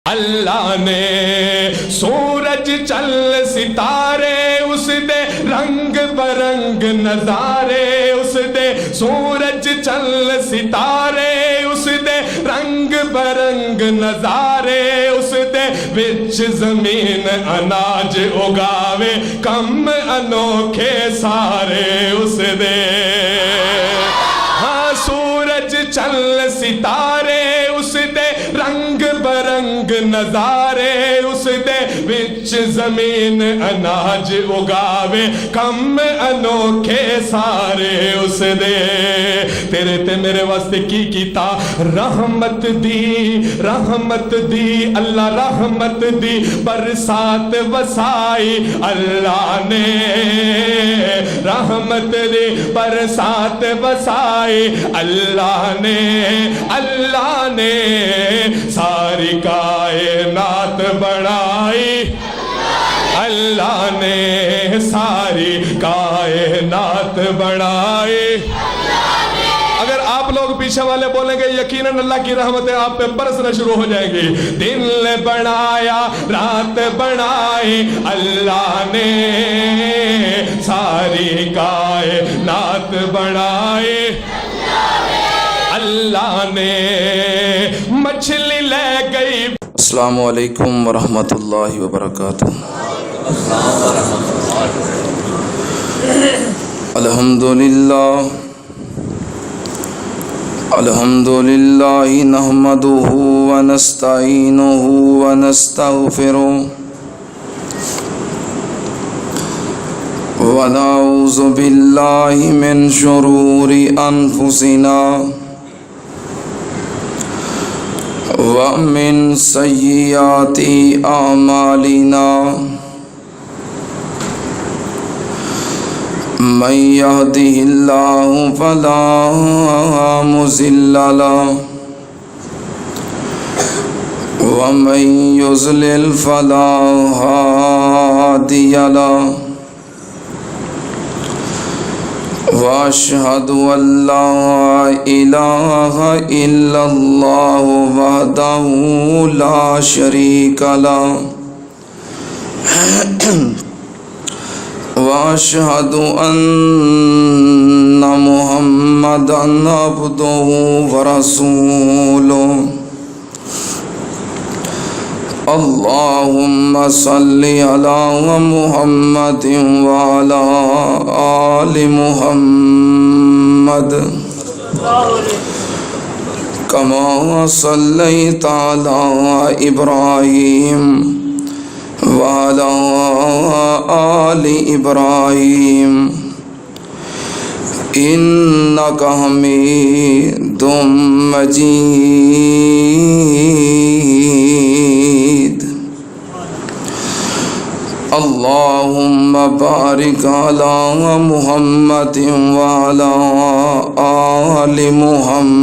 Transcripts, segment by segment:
अल्लाह ने सूरज चल सितारे उस दे रंग बरंग नजारे उस दे सूरज चल सितारे उस दे रंग बरंग नजारे उस दे विच जमीन अनाज उगावे कम अनोखे सारे उस दे। हाँ सूरज चल सितारे उस दे रंग बरंग नजारे उस दे विच जमीन अनाज उगावे कम अनोखे सारे उस दे। तेरे ते मेरे वास्ते की कीता रहमत दी अल्लाह रहमत दी बरसात वसाई अल्लाह ने रहमत दी बरसात वसाई अल्लाह ने सारी कायनात बढ़ाई अल्लाह ने सारी कायनात बढ़ाई। अगर आप लोग पीछे वाले बोलेंगे यकीनन अल्लाह की रहमतें आप पे बरसना शुरू हो जाएंगी। दिन बनाया रात बनाई अल्लाह ने सारी कायनात बढ़ाई अल्लाह ने मछली ले गई। अस्सलामु अलैकुम वरहमतुल्लाहि वबरकातुहू। अल्हम्दुलिल्लाह नहमदुहु व नस्तईनुहु व नस्तगफिरुहु व नऊज़ु बिल्लाहि मिन शुरूरि अनफुसिना व मिन सय्यिआति अमालिना मन यहदिहिल्लाहु फला मुज़िल्ल लहु व मन युज़लिल फला हादिय लहु व अशहदु अल्ला इलाहा इल्लल्लाहु वहदहु ला शरीका लहु व अशहदु अन्ना मुहम्मदन अब्दुहु व रसूलुहु। अल्लाहुम्मा सल्लि अला मुहम्मदिन व अला आलि मुहम्मद कमा सल्लैता अला इब्राहीम व अला आलि इब्राहीम इन्नका हमीदुम मजीद। अल्लाहुम्मा बारिक अला मुहम्मदिन व अला आलि मुहम्मद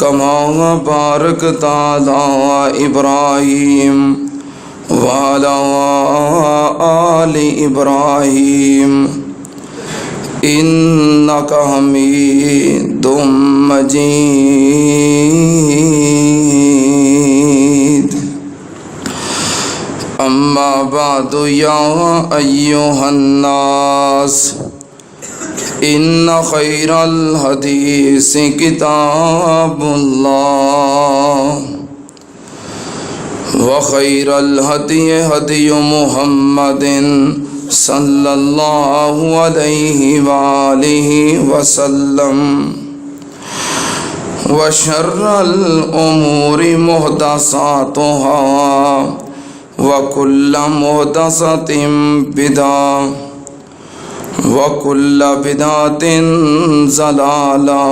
कमा बारकता अला इब्राहीम व अला आलि इब्राहीम इन्नका हमीदुम मजीद। अम्मा बादु या अय्युहन्नास इन्ना खैरल हदीस किताबुल्लाह व खैरल हदी हदी मुहम्मदिन सल्लल्लाहु अलैहि व आलिहि वसल्लम व शर्रल उमूरि मुहदसातुहा व कुल्लु मुहदसतिन बिदअह व कुल्लु बिदअतिन ज़लाला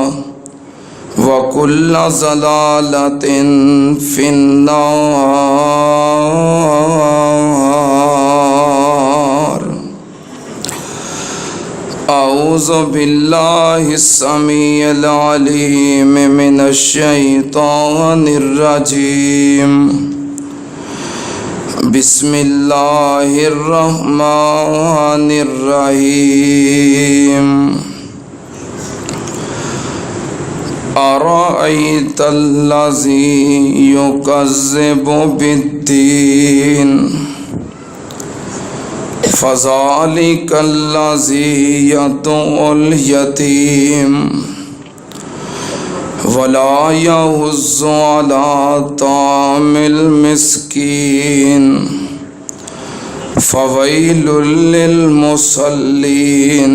व कुल्लु ज़लालतिन फिन्नार। औज़ु बिल्लाहि समीइल अलीम मिनश शैतानिर रजीम। बिस्मिल्लाहिर्रहमानिर्रहीम। अराअयतल्लज़ी युकज़्ज़िबु बिद्दीन फ़ज़ालिकल्लज़ी यदउल यतीम वला यहुज़्ज़ु अला तामिल मिस्कीन फ़वैलुल लिल मुसल्लीन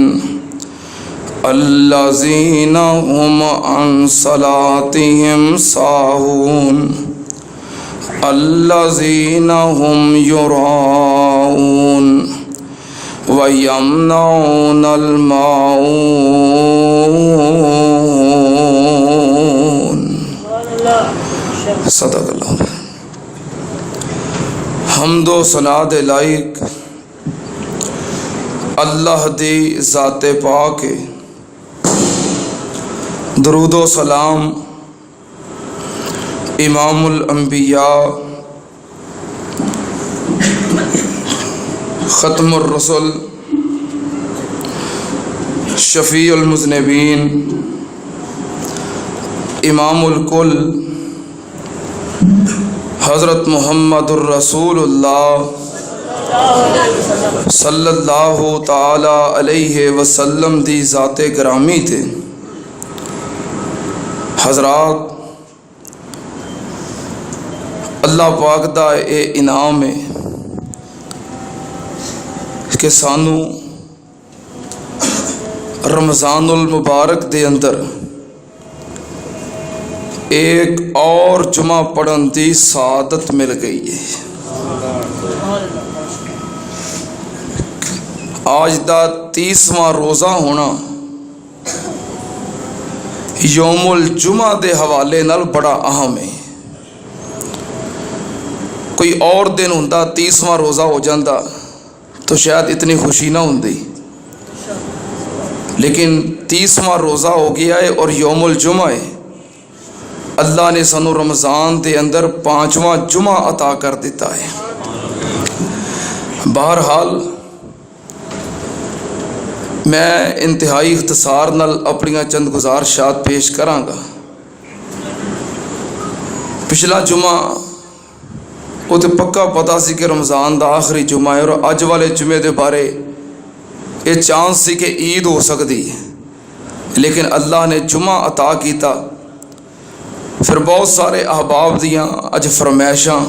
अल्लज़ीना हुम अन सलातिहिम साहून अल्लज़ीना हुम युराऊन व यमनऊनल माऊन। सदक़ल्लाह। हम्दो सनाद लाइक अल्लाह दी ज़ाते पाक है। दरूदो सलाम इमामुल अंबिया ख़त्मुर रसूल शफ़ीउल मुज़निबीन इमामुल कुल हज़रत मुहम्मदुर रसूलुल्लाह सल्लल्लाहु ताला अलैहि वसल्लम दी ज़ाते गिरामी थे। हज़रात, अल्लाह पाक दा ये इनाम है कि सानू रमज़ानुल मुबारक दे अंदर एक और जुमा पढ़न की सादत मिल गई है। आज दा 30वां रोज़ा होना यौमुल जुमा दे हवाले नाल बड़ा अहम है। कोई और दिन हुंदा 30वां रोज़ा हो जाता तो शायद इतनी खुशी ना होंदी, लेकिन 30वां रोज़ा हो गया है और यौमुल जुमा है। अल्लाह ने सानू रमज़ान के अंदर 5वां जुमा अता कर दिता है। बहरहाल मैं इंतहाई इख्तिसार नाल अपनियां चंद गुजारिशात पेश करांगा। पिछला जुमा वो तो पक्का पता सी कि रमज़ान का आखिरी जुमा है और अज वाले जुमे के बारे ये चांस सी कि ईद हो सकती है, लेकिन अल्लाह ने जुमा अता किया। फिर बहुत सारे अहबाब दियाँ अज फरमाइशां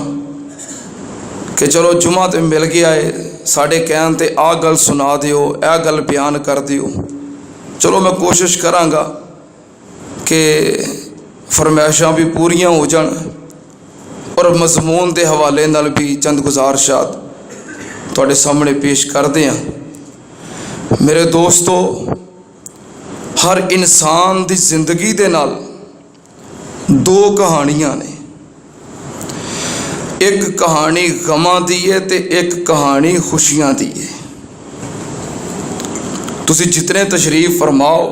कि चलो जुमा तो मिल गया है, साढ़े कहन ते आ गल सुना दियो, यह गल बयान कर दियो। चलो मैं कोशिश करांगा कि फरमाइशां भी पूरियां हो जान और मजमून के हवाले नाल भी चंद गुजारिशात तुहाडे सामने पेश करते हैं। मेरे दोस्तों, हर इंसान की जिंदगी दे नाल दो कहानियां ने, एक कहानी गमां दी है ते एक कहानी खुशियां दी है। तुसी जितने तशरीफ फरमाओ,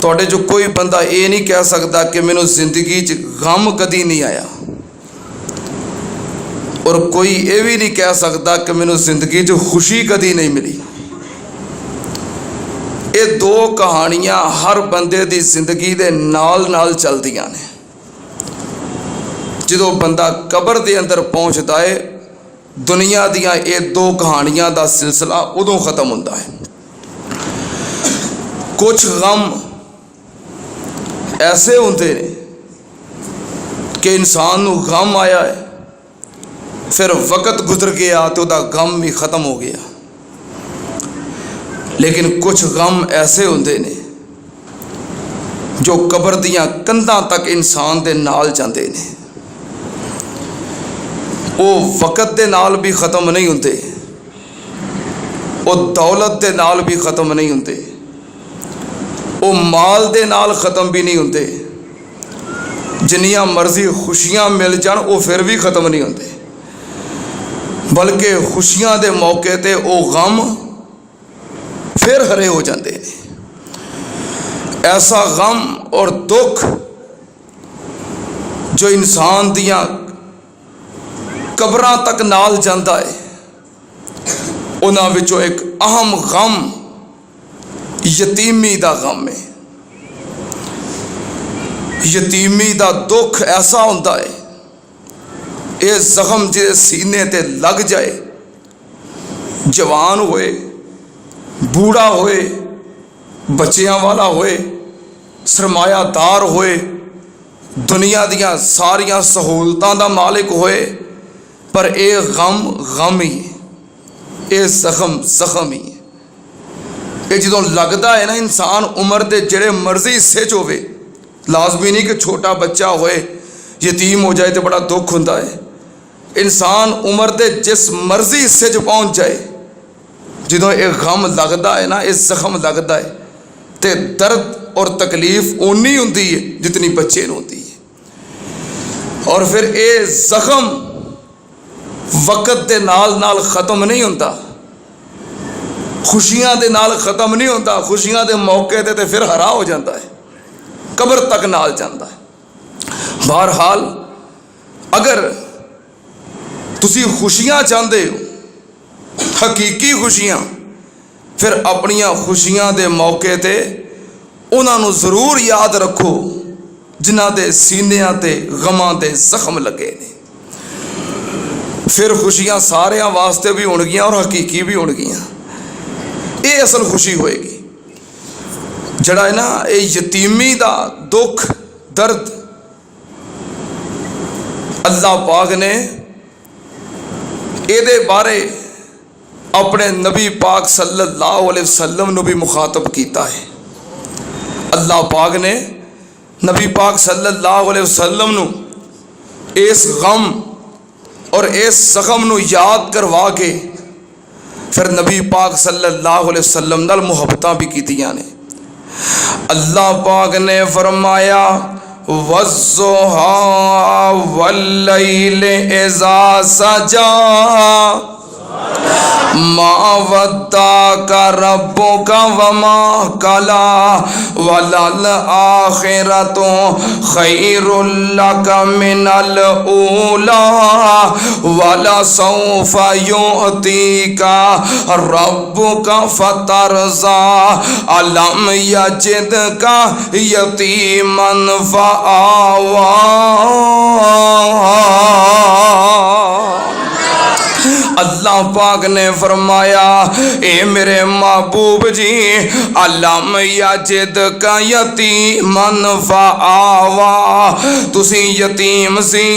तुहाडे जो कोई बंदा ये नहीं कह सकता कि मैनू जिंदगी च गम कदी नहीं आया, और कोई ये भी नहीं कह सकता कि मैनू जिंदगी च खुशी कदी नहीं मिली। ये दो कहानियां हर बंदे दी जिंदगी दे नाल नाल चलदियां ने। जो बंदा कबर के अंदर पहुँचता है, दुनिया दियाँ ये दो कहानियां का सिलसिला उदों ख़त्म होता है। कुछ गम ऐसे होंगे ने कि इंसान नू गम आया है, फिर वक्त गुजर गया तो उसका गम भी ख़त्म हो गया। लेकिन कुछ गम ऐसे होंगे ने जो कबर दियाँ कंधां तक इंसान दे नाल जाते ने। वो वक़्त दे नाल भी ख़त्म नहीं होंगे, वो दौलत दे नाल भी ख़त्म नहीं होंगे, वो माल दे नाल ख़त्म भी नहीं होंगे। जिन्नियां मर्जी खुशियां मिल जान वो फिर भी ख़त्म नहीं होंगे, बल्कि खुशियां दे मौके ते वो गम फिर हरे हो जाते हैं। ऐसा गम और दुख जो इंसान दियां कबरां तक नाल जाता है, उन्हां विचों एक अहम गम यतीमी दा गम है। यतीमी दा दुख ऐसा होंदा है, ये जख्म जिहदे सीने ते लग जाए, जवान होए, बूढ़ा होए, बच्चियां वाला होए, सरमायादार होए, दुनिया दियां सारियां सहूलतां दा मालिक होए, पर यह गम ही है, ये जख्म ही है। ये जो लगता है ना, इंसान उम्र के जेड़े मर्जी हिस्से च होवे, लाजमी नहीं कि छोटा बच्चा होए यतीम हो जाए तो बड़ा दुख होता है। इंसान उम्र के जिस मर्जी हिस्से च पहुँच जाए, जो ये गम लगता है ना, ये जख्म लगता है, तो दर्द और तकलीफ उन्नी होती है जितनी बच्चे को होती है। और फिर ये जख्म वक्त के नाल नाल ख़त्म नहीं होता, खुशियां दे नाल ख़त्म नहीं होता। खुशियां दे मौके ते फिर हरा हो जाता है, कब्र तक नाल जाता है। बहरहाल अगर तुसी खुशियां चाहते हो, हकीकी खुशियां, फिर अपनियां खुशियां दे मौके ते उन्होंने जरूर याद रखो जिन्हां दे सीनियां ते गमां दे जख्म लगे ने। फिर खुशियां सारियां वास्ते भी होणगियां और हकीकी भी होणगियां। ये असल खुशी होएगी। जड़ा है ना, ये यतीमी दा दुख दर्द अल्लाह पाक ने ये बारे अपने नबी पाक सल्लल्लाहु अलैहि वसल्लम ने भी मुखातब किया है। अल्लाह पाक ने नबी पाक सल्लल्लाहु अलैहि वसल्लम नू इस गम और इस जख्म नू याद करवा के फिर नबी पाक सल्लल्लाहु अलैहि वसल्लम नाल मुहब्बतां भी कीतियां ने। अल्लाह पाक ने फरमाया, वज़्ज़ुहा वल्लैल इज़ा सजा मा वद्दाका रब्बुका वमा कला वलल आखिरतु खैरुल लका मिनल ऊला वला सौफा युअतीका रब्बुका फतरज़ा अलम यजिदका यतीमन फआवा। अल्लाह पाक ने फरमाया, ए मेरे महबूब जी, अलम याजिद का यतीमन फआवा, तुसी यतीम सी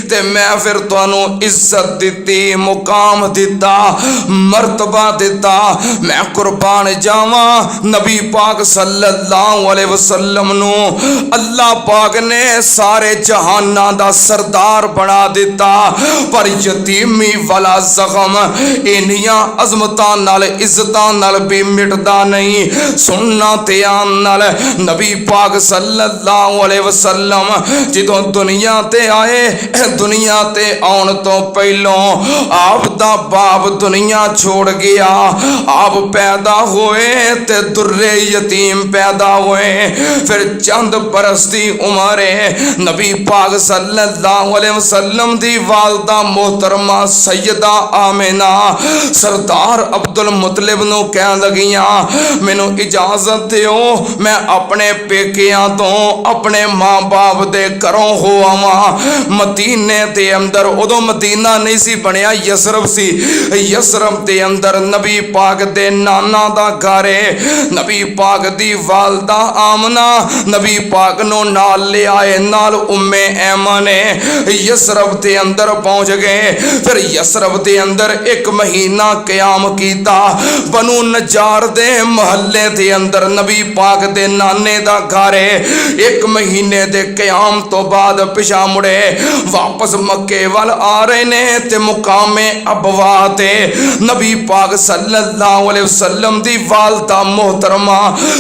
ते मैं फिर तुहानू इज्जत दिती, मुकाम दिता, मर्तबा दिता। मैं कुर्बान जावा, नबी पाक सल्लल्लाहु अलैहि वसल्लम नू अल्लाह पाक ने सारे जहाना दा सरदार बना दिता, पर यतीमी वाला इनिया अजमतां नाल इज्जतां नाल भी मिटदा नहीं। सुनना ध्यान नाल, नबी पाक सल्लल्लाहु अलैहि वसल्लम जिदों दुनिया ते आए, दुनिया ते आउण तो पहलों आप दा बाप दुनिया छोड़ गया। आप पैदा होए ते दुर्रे यतीम पैदा होए। फिर चंद बरस दी उम्र है, नबी पाक सल्लल्लाहु अलैहि वसल्लम दी वालदा मोहतरमा सैयदा आमिना सरदार अब्दुल मुतलिब नू कह लगियां, मैनू इजाजत दिओ मैं अपने पेकियां तो अपने मां बाप दे घरों हो आवां। मदीने दे अंदर, उदों मदीना नहीं सी बनया, यसरब सी। यसरब दे अंदर नबी पाक दे नाना दा घर है। नबी पाक दी वालदा आमना नबी पाक नू नाल ले आए, नाल उम्मे ऐमन है। यसरब दे अंदर पहुंच गए। फिर यसरब दे अंदर एक महीना क्याम कीता। बनु नजार दे महल्ले दे अंदर नबी पाक दे नाने दा घर है। एक महीने दे क्याम तो बाद पिछा मुड़े वापस मक्के वाल आ रहे ने ते मुकामे अबवा ते नबी पाक सल्लल्लाहु अलैहि वसल्लम दी वालदा मोहतरमा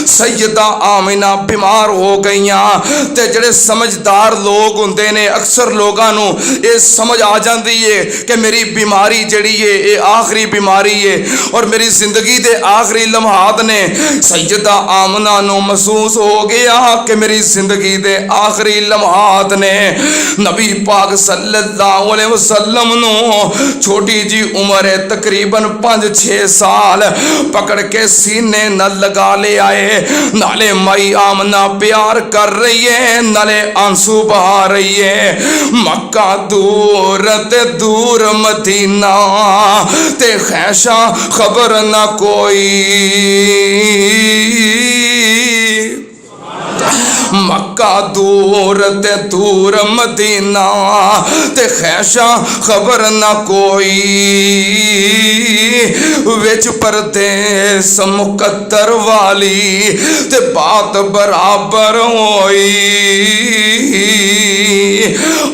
सैयदा आमिना बीमार हो गईयां। ते जेड़े समझदार लोग हुंदे ने, अक्सर लोगां नू ये समझ आ जांदी है कि मेरी बीमारी जड़ी है ये आखिरी बीमारी है और मेरी जिंदगी दे आखिरी लम्हात ने। सैयदा आमना नो महसूस हो गया कि मेरी जिंदगी दे आखिरी लम्हात ने। नबी पाक सल्लल्लाहु अलैहि वसल्लम नो छोटी जी उम्र है तकरीबन 5-6 साल पकड़ के सीने न लगा ले आए। नाले माई आमना प्यार कर रही है नाले आंसू बहा रही है। मक्का दूर ते दूर मदीना ते खैशा खबर ना कोई। मक्का दूर ते दूर मदीना ते खैशा खबर ना कोई। विच परदेस मुकद्दर वाली ते बात बराबर होई।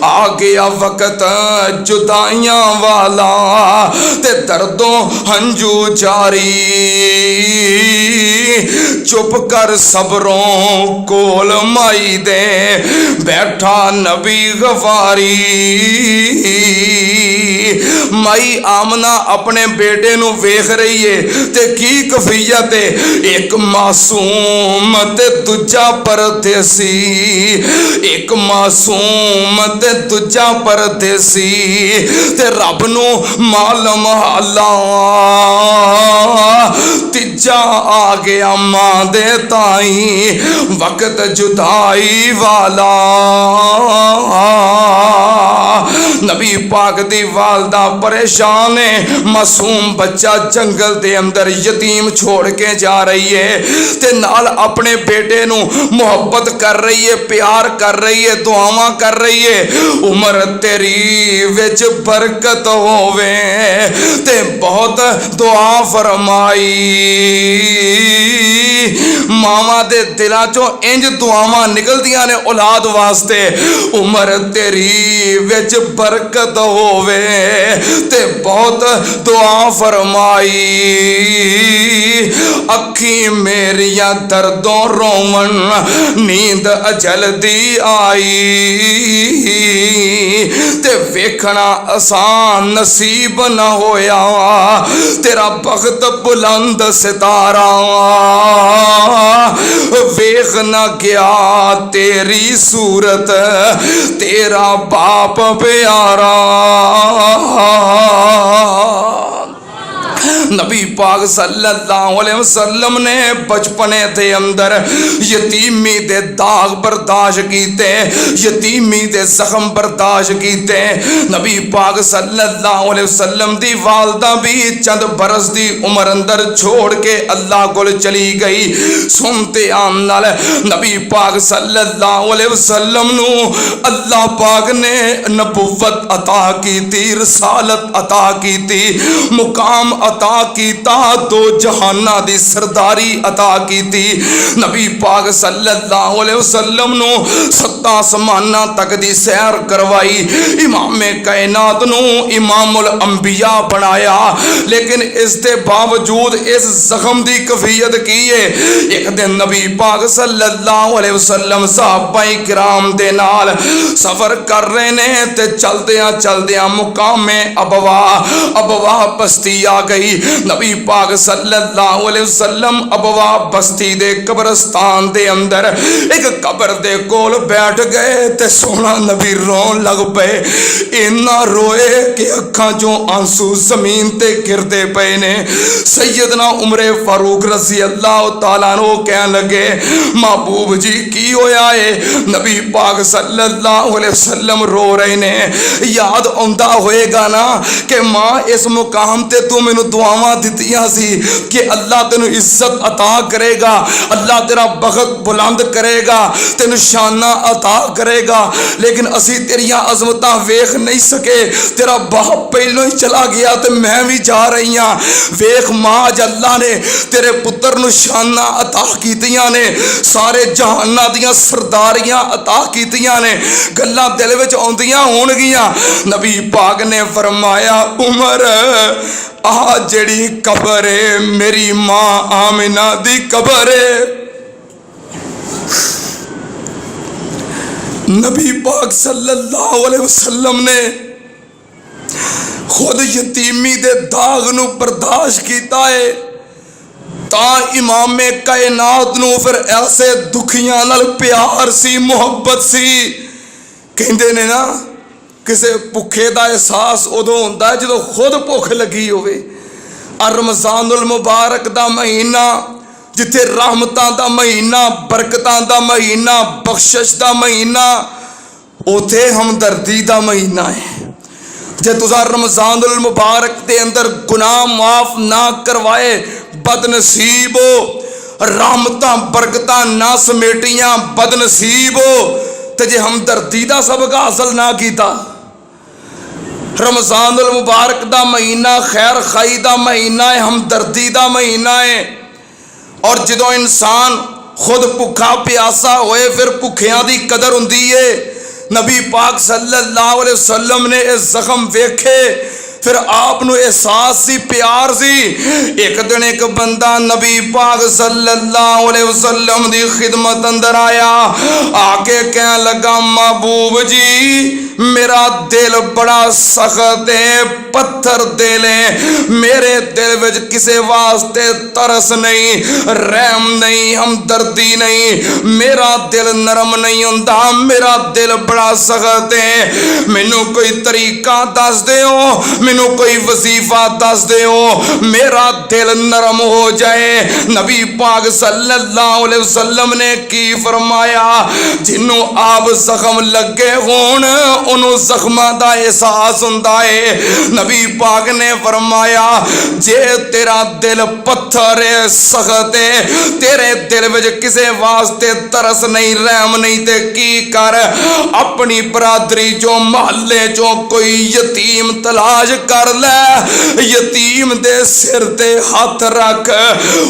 आ गया वक्त जुदाइयां वाला ते दर्दों हंजू जारी। चुप कर सबरों कोल माई दे बैठा नबी गफारी। माई आमना अपने बेटे नु वेख रही है ते की कफियत है। एक मासूम ते दूजा परदेसी, एक मासूम ते दूजा परदेसी ते रब नु मालूम हाला। तीजा आ गया मां दे ताई वक्त जुदाई वाला। नबी पाक दी वालदा परेशान है। मासूम बच्चा जंगल दे अंदर यतीम छोड़ के जा रही है ते नाल अपने बेटे नु मोहब्बत कर रही है, प्यार कर रही है, दुआवां कर रही है। उम्र तेरी विच बरकत होवे ते बहुत दुआ फरमाई। मावा दे दिलां चों इंज दुआवां निकलदियां ने औलाद वास्ते। उम्र तेरी विच बरकत होवे ते बहुत दुआ फरमाई। अखी मेरिया दर्दों रोवन नींद अजल दी आई ते वेखना आसान नसीब न होया तेरा बख्त बुलंद सितारा। वेख न गया तेरी सूरत तेरा बाप प्यारा। नबी पाक सल्लल्लाहु अलैहि वसल्लम ने बचपने दे अंदर यतीमी दे दाग बर्दाश्त कीते, यतीमी दे जख्म बर्दाश्त कीते। नबी पाक सल्लल्लाहु अलैहि वसल्लम दी वालदा भी चंद बरस दी उम्र अंदर छोड़ के अल्लाह कोल चली गई। सुनते आम नाल नबी पाक सल्लल्लाहु अलैहि वसल्लम नु अल्लाह पाक ने नबुव्वत अता की थी, रिसालत अता की थी, मुकाम अता कीता, दो जहाना दी सरदारी अता की थी। नबी पाक सल्लल्लाहु अलैहि वसल्लम नु 7 आसमाना तक दी सैर करवाई। इमामे कायनात नु इमामुल अंबिया बनाया। लेकिन इस दे बावजूद इस जख्म दी कफियत की है। एक दिन नबी पाक सल्लल्लाहु अलैहि वसल्लम सहाबाए किराम दे नाल सफर कर रहे ने ते चलदियां चलदियां मुकामे अबवा बस्ती आ गई। नबी पाक सल्लल्लाहु अलैहि वसल्लम अबवा बस्ती दे कब्रिस्तान दे अंदर एक कब्र दे कोल बैठ गए ते सोना नबी रोन लग पे। इन्ना रोए कि अखां चों आंसू जमीन ते गिरदे पे ने। सैयदना उमरे फारूक रज़ी अल्लाह तआला अन्हु कहन लगे महबूब जी की होया है? नबी पाक सल्लल्लाहु अलैहि वसल्लम रो रहे ने। याद आउंदा होएगा ना कि मां इस मुकाम ते तू मैनू दुआवां दित्तियां सी कि अल्लाह तेनू इज्जत अता करेगा, अल्लाह तेरा बख्त बुलंद करेगा, तेनू शाना अता करेगा। लेकिन असी तेरियां अजमतां वेख नहीं सके, तेरा बाप पहलों ही चला गया ते मैं भी जा रही हाँ। वेख मां अल्लाह ने तेरे पुत्र नू शाना अता कीतियां ने, सारे जहाना दियां सरदारियां अता कीतियां ने। गल्लां दिल विच आउंदियां होणगियां। नबी पाक ने फरमाया उमर आ जड़ी कबर है मेरी मां आमिना दी कबर है। नबी पाक सल्लल्लाहु अलैहि वसल्लम ने खुद यतीमी दे दाग नू बर्दाश्त कीता है, तां इमामे कायनात नू फिर ऐसे दुखियां नाल प्यार सी, मुहब्बत सी। कहंदे ने ना किसे भुखे दा एहसास उदों हुंदा है जदों खुद भुख लगी होवे। रमज़ानुल मुबारक दा महीना, जिथे रहमतां दा महीना, बरकतां दा महीना, बख्शिश दा महीना, उथे हमदर्दी दा महीना है। जे तुसा रमज़ानुल मुबारक दे अंदर गुनाह माफ ना करवाए बदनसीब हो, रहमतां बरकतां ना समेटियां बदनसीब हो। ते जे हमदर्दी दा सबक हासिल ना कीता, रमज़ानुल मुबारक दा महीना खैर खाई दा महीना है, हमदर्दी दा महीना है। और जदों इंसान खुद भुखा प्यासा होए फिर भुखियां दी कदर हुंदी है। नबी पाक सल्लल्लाहु अलैहि वसल्लम ने ये जख्म वेखे, फिर आपनू एहसास सी, प्यार सी। एक दिन एक बंदा नबी पाक सल्लल्लाहु अलैहि वसल्लम दी खिदमत अंदर आया, आके कहने लगा, महबूब जी मेरा दिल बड़ा सख्त है, पत्थर दिल है, मेरे दिल विच किसे वास्ते तरस नहीं, रहम नहीं, हमदर्दी नहीं, मेरा दिल नरम नहीं हुंदा, मेरा दिल बड़ा सख्त है। मैनू कोई तरीका दस दिओ, मैनू कोई वजीफा दस दिओ, मेरा दिल नरम हो जाए। नबी पाक सल्लल्लाहु अलैहि वसल्लम ने की फरमाया, जिन्हों आप जख्म लगे होण उन्होंने जख्मां दा एहसास हुंदा है। नबी पाक ने फरमाया, जे तेरा दिल पत्थर है, सख्त है, तेरे दिल विच किसे वास्ते तरस नहीं, रहम नहीं, ते की कर, अपनी बरादरी चो महल्ले चो कोई यतीम तलाश कर ले, यतीम दे सिर ते हथ रख,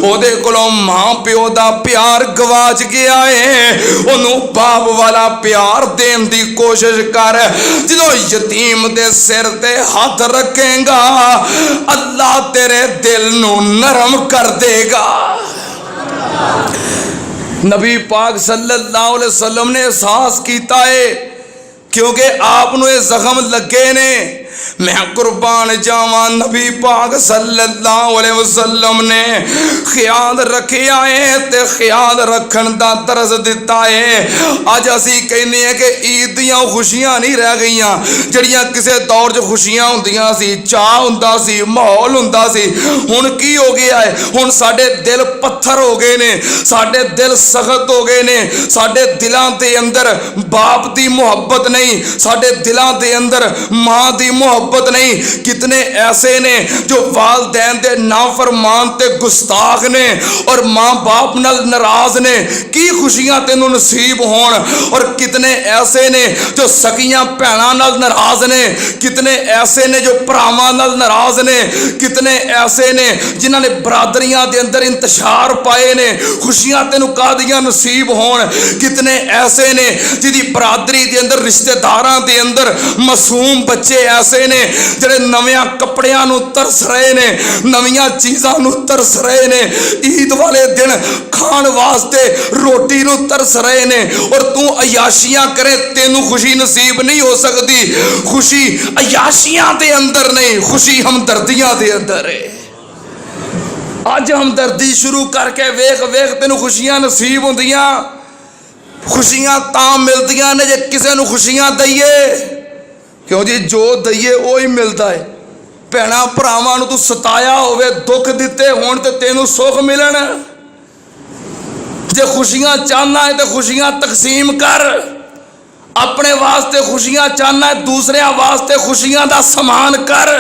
ओदे कोलों मां प्यो दा प्यार गवाच गया है, ओनू बाप वाला प्यार देन दी कोशिश कर। जो यतीम दे सिर ते हाथ रखेगा, अल्लाह तेरे दिल नू नरम कर देगा। नबी पाक सल्लल्लाहु अलैहि वसल्लम ने एहसास कीता है, क्योंकि आपनू ये जख्म लगे ने। मैं कुर्बान जावा, नबी पाक सल्लल्लाहु अलैहि वसल्लम ने ख्याल रखिया है ते ख्याल रखन दा तरस दिता है। अज असी कहने हैं कि ईद दियां खुशियां नहीं रह गईयां, जड़ियां किसे दौर च खुशियां हुंदियां सी, चाह हुंदा सी, माहौल हुंदा सी। हुण की हो गया है, हुण साडे दिल पत्थर हो गए ने, साडे दिल सख्त हो गए ने, साडे दिलां दे अंदर बाप दी मुहब्बत नहीं, साडे दिलां दे अंदर मां दी मोहब्बत नहीं। कितने ऐसे ने जो वालदैन दे नाफरमान ते गुस्ताख ने और मां बाप नाल नाराज ने, की खुशियां तेनू नसीब होण। और कितने ऐसे ने जो सकियां भैणां नाल नाराज ने, कितने ऐसे ने जो भरावां नाल नाराज ने, कितने ऐसे ने जिन्हां ने बरादरियां दे अंदर इंतशार पाए ने, खुशियां तेनू कादियां नसीब होण। कितने ऐसे ने जिहदी बरादरी दे अंदर रिश्तेदारां दे अंदर मासूम बच्चे ऐसे ने जिहड़े नवियां कपड़ियां नू तरस रहे ने, नवियां चीज़ां नू तरस रहे ने, ईद वाले दिन खाण वास्ते रोटी नू तरस रहे ने। और तू अयाशियां करे, तेनू खुशी नसीब नहीं हो सकती। खुशी अयाशियां दे अंदर नहीं, खुशी हमदर्दियां दे अंदर है। अज हमदर्दी शुरू करके वेख वेख तेनू खुशियां नसीब होंदियां। खुशियां तां मिलदियां ने जे किसे नू खुशियां दईए, क्यों जी जो दईए वो ही मिलता है। भैणा भरावां नू तू सताया होवे, दुख दिते होण ते तेनू सुख मिलन। जे खुशियां चाहना है तो खुशियां तकसीम कर, अपने वास्ते खुशियां चाहना है, दूसरे वास्ते खुशियां दा समान कर,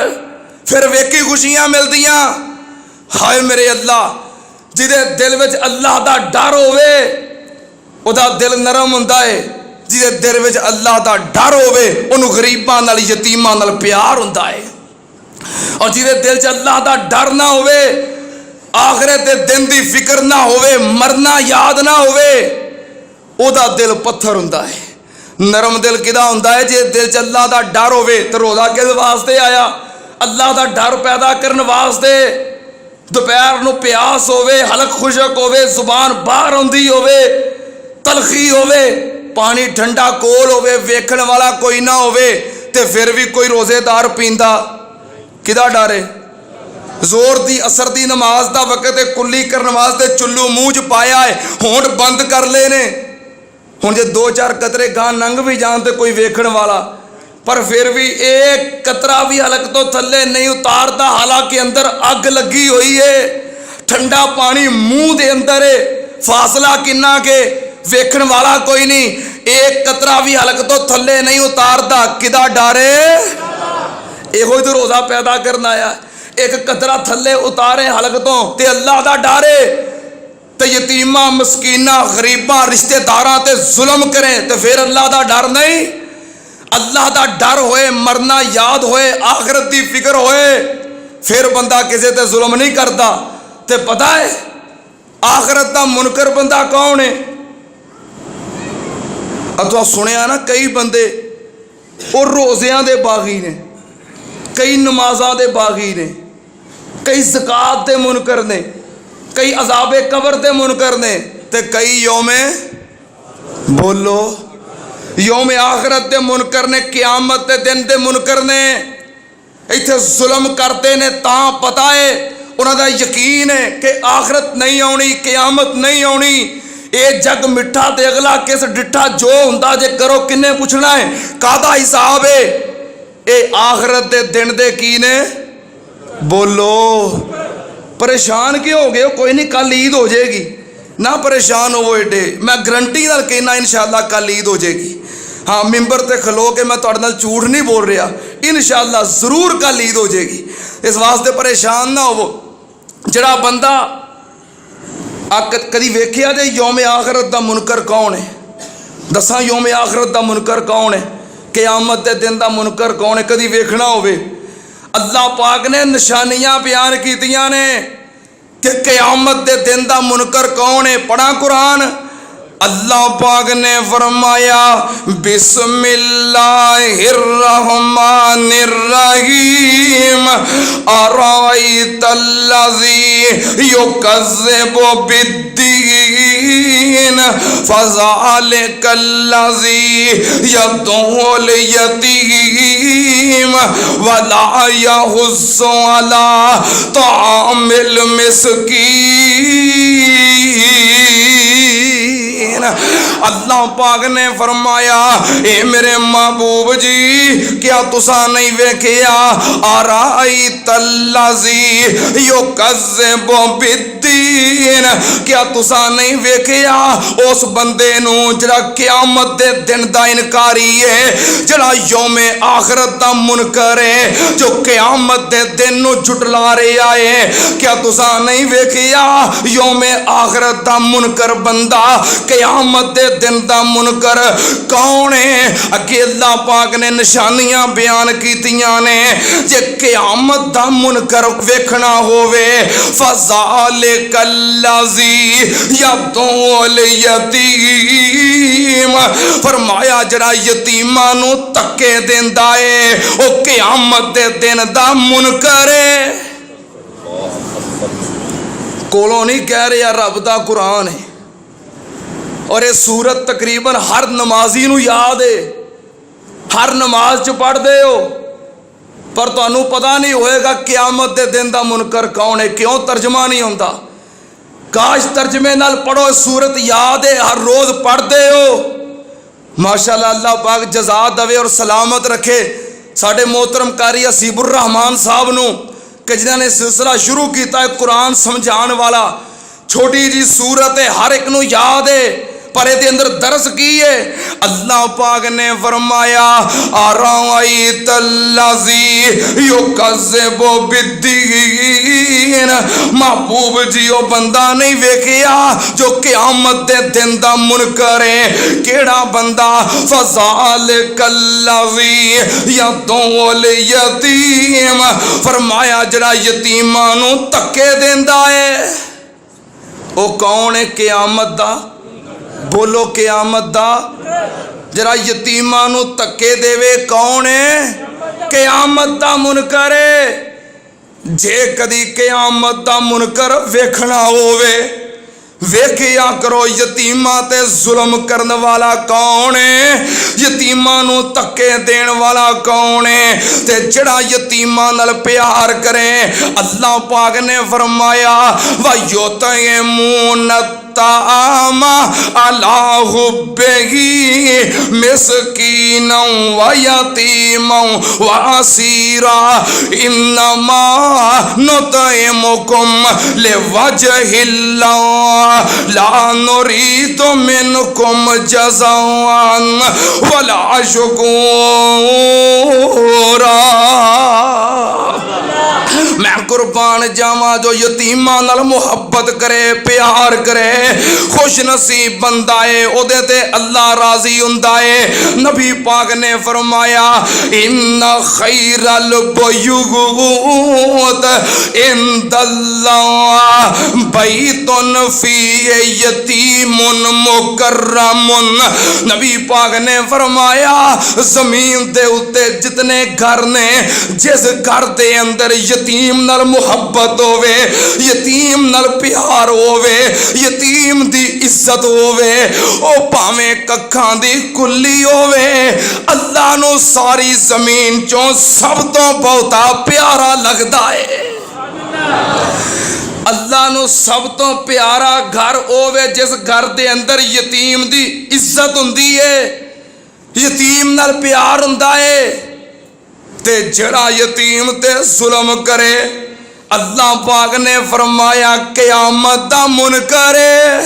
फिर वेखी खुशियां मिलदियां। हाय मेरे अल्लाह, जिहदे दिल विच अल्लाह दा डर होवे उहदा दिल नरम हुंदा है। जिहदे दिल विच अल्लाह दा डर होवे उहनूं गरीबां नाल यतीमां नाल प्यार हुंदा है। और जिहदे दिल च अल्लाह दा डर ना होवे, आखिरत दे दिन दी फिक्र ना होवे, मरना याद ना होवे, उहदा दिल पत्थर हुंदा है। नरम दिल किदा हुंदा है? जे दिल च अल्लाह दा डर होवे ते रोज़ा किस वास्ते आया? अल्लाह दा डर पैदा करन वास्ते। दोपहर नूं प्यास होवे, हलक खुशक होवे, जुबान बाहर आउंदी होवे, तलखी होवे, पानी ठंडा कोल होवे, वेखण वाला कोई ना होवे, ते फिर भी कोई रोजेदार पींदा किदा डर है? जोर दी असर दी नमाज दा वक्त है, कुल्ली करने वास्ते चुल्लू मूँह च पाया है, होंठ बंद कर ले ने। हुण जे 2-4 कतरे गां लंघ भी जान तो कोई वेखण वाला, पर फिर भी एक कतरा भी हलक तो थल्ले नहीं उतारता, हालांकि अंदर अग लगी हुई है, ठंडा पानी मुंह दे अंदर है, फासला किन्ना के वेखण वाला कोई नहीं, एक कतरा भी हलक तो थल्ले नहीं उतारता। किदा डरे? एहो तो रोज़ा पैदा करना आया, एक कतरा थल्ले उतारे हलक तो ते अल्लाह दा डरे, ते यतीमा मस्कीना गरीबा रिश्तेदारां ते जुल्म करें तो फिर अल्लाह दा डर नहीं। अल्लाह दा डर होए, मरना याद होए, आखिरत की फिक्र होए, फिर बंदा किसी ते जुल्म नहीं करता। ते पता है आखिरत दा मुनकर बंदा कौन है? अथवा सुनिया ना, कई बंदे वो रोज़ियां दे बागी ने, कई नमाज़ां दे बागी ने, कई ज़कात दे मुनकर ने, कई अज़ाबे कबर दे मुनकर ने, ते कई यौमे बोलो यौमे आखिरत दे मुनकर ने, क़यामत दे दिन दे मुनकर ने। इत्थे जुल्म करते ने तां पता है, उन्हां दा यकीन है कि आखिरत नहीं आउणी, क़यामत नहीं आउणी, ये जग मिठा ते अगला किस डिठा, जो हुंदा जे करो किन्ने पुछना है, कादा हिसाब है। ये आखिरत दे दिन दे की ने बोलो। परेशान क्यों हो गए? कोई नहीं, कल ईद हो जाएगी ना, परेशान हो एडे, मैं गारंटी नाल कहना इंशाअल्लाह कल ईद हो जाएगी। हाँ, मिंबर ते खलो के मैं तुहाडे नाल झूठ नहीं बोल रहा, इंशाअल्लाह जरूर कल ईद हो जाएगी, इस वास्ते परेशान ना हो। जड़ा बंदा कदी वेखिया जे यौम आखिरत दा मुनकर कौन है? दसा यौम आखिरत दा मुनकर कौन है? क़यामत दे दिन दा मुनकर कौन है? कदी वेखना होवे। अल्लाह पाक ने निशानियां बयान कीतियां ने कि क़यामत दे दिन दा मुनकर कौन है। पढ़ा कुरान, अल्लाह पाक ने फरमाया बिस्मिल्लाहिर्रहमानिर्रहीम अराइतल्लज़ी युकज़्ज़िबु बिद्दीन फ़ज़ालिकल्लज़ी यदउल यतीम वला यहुस्सु अला तामिल मिस्कीन। अल्लाह पाक ने फरमाया, ए मेरे महबूब जी, क्या तुसा नहीं वेखिया अराइतल्लज़ी युकज़्ज़िबु बिद्दीन, क्या तुसा नहीं वेखिया उस बंदे नूं जिहड़ा क़यामत दे दिन दा इनकारी है, जिहड़ा यौमे आखिरत दा मुनकर है, जो क़यामत दे दिन नूं झुटला रहा है। क्या तुसा नहीं वेखिया यौमे आखिरत दा मुनकर बंदा, क़यामत दे दिन दा मुनकर कौन है? अगे अल्लाह पाक ने निशानियां बयान कीतियां ने, जे क़यामत दा मुनकर वेखना होवे फ़ज़ालिकल्लज़ी यदउल यतीम, फरमाया जड़ा यतीमां नूं धक्के देंदा है ओ क़यामत दे दिन दा मुनकर है। कोलों नहीं कह रहा, रब दा कुरान है और ये सूरत तकरीबन हर नमाजी नूं याद है, हर नमाज च पढ़ते हो, पर तुहानूं पता नहीं होएगा क़यामत दे दिन दा मुनकर कौन है। क्यों तर्जमा नहीं होंदा? काश तर्जमे नाल पढ़ो, सूरत याद है, हर रोज़ पढ़ते हो। माशाअल्लाह, अल्लाह पाक जज़ा दवे और सलामत रखे साडे मोहतरम कारी हसीबुर रहमान साहब नूं कि जिन्हां ने सिलसिला शुरू किया है कुरान समझाने वाला। छोटी जी सूरत है, हर एक नूं याद है, पर ये अंदर दरस की है। अल्लाह पाक ने फरमाया अराइतल्लज़ी युकज़्ज़िबु बिद्दीन, महबूब जी ओ बंदा नहीं वेखिया जो क़यामत दे दिन दा मुनकर है। केड़ा बंदा? फ़ज़ालिकल्लज़ी यदउल यतीम, फरमाया जड़ा यतीमां नूं धक्के देंदा है। ओ कौन है क़यामत दा? बोलो क़यामत दा जरा यतीमां नूं धक्के देवे कौन है? क़यामत दा मुनकर है। जे कदी क़यामत दा मुनकर वेखना होवे वेखिया करो यतीमां ते जुल्म करन वाला कौन है, यतीमां नूं धक्के देण वाला कौन है, ते जिहड़ा यतीमां नाल प्यार करे। अल्लाह पाक ने फरमाया व युतइमून तामा अला हुब्बिही मिस्कीनन व यतीमन व असीरा इन्नमा नुतइमुकुम लिवजहिल्लाह ला नुरीदु मिनकुम जज़ाअन वला शुकूरा। मैं कुर्बान जावा जो यतीमां नाल मुहब्बत करे, प्यार करे, खुश नसीब बंदा है, ओदे ते अल्लाह राजी हुंदा है। नबी पाक ने फरमाया इन्ना खैरल बुयूत इंदल्लाह बैतुन फी यतीमुन मुकर्रमुन। नबी पाक ने फरमाया जमीन दे उत्ते जितने घर ने, जिस घर दे अंदर यतीम नाल मुहब्बत होवे, यतीम नाल प्यार होवे, यतीम दी इज्जत होवे, ओ भावें कखां दी कुल्ली होवे, अल्लाह नू सारी जमीन चों सब तो बहुता प्यारा लगदा है। अल्लाह नू सब तो प्यारा घर होवे जिस घर दे अंदर यतीम दी इज्जत हुंदी है, यतीम नाल प्यार हुंदा है। ते जड़ा यतीम ते जुल्म करे, अल्लाह पाक ने फरमाया क़यामत दा मुनकर है।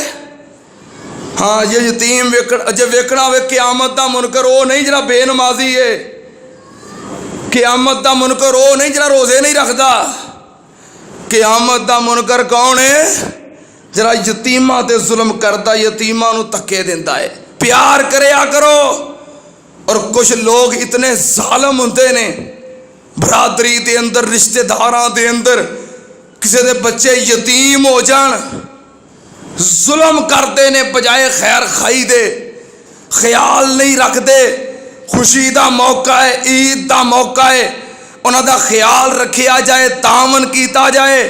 हाँ, ये यतीम जे वेखना होवे क़यामत दा मुनकर वो नहीं जरा बेनमाजी है, क़यामत दा मुनकर वो नहीं जरा रोजे नहीं रखदा। क़यामत दा मुनकर कौन है? जरा यतीमां ते जुल्म करदा, यतीमां नूं धक्के दिंदा है। प्यार करया करो। और कुछ लोग इतने जालम होंदे ने, बरादरी दे अंदर, रिश्तेदारां दे अंदर किसी दे बच्चे यतीम हो जान, जुल्म करते ने बजाए खैर खाई दे, ख्याल नहीं रखते। खुशी दा मौका है, ईद दा मौका है, उन्हां दा ख्याल रखिया जाए, तावन किया जाए।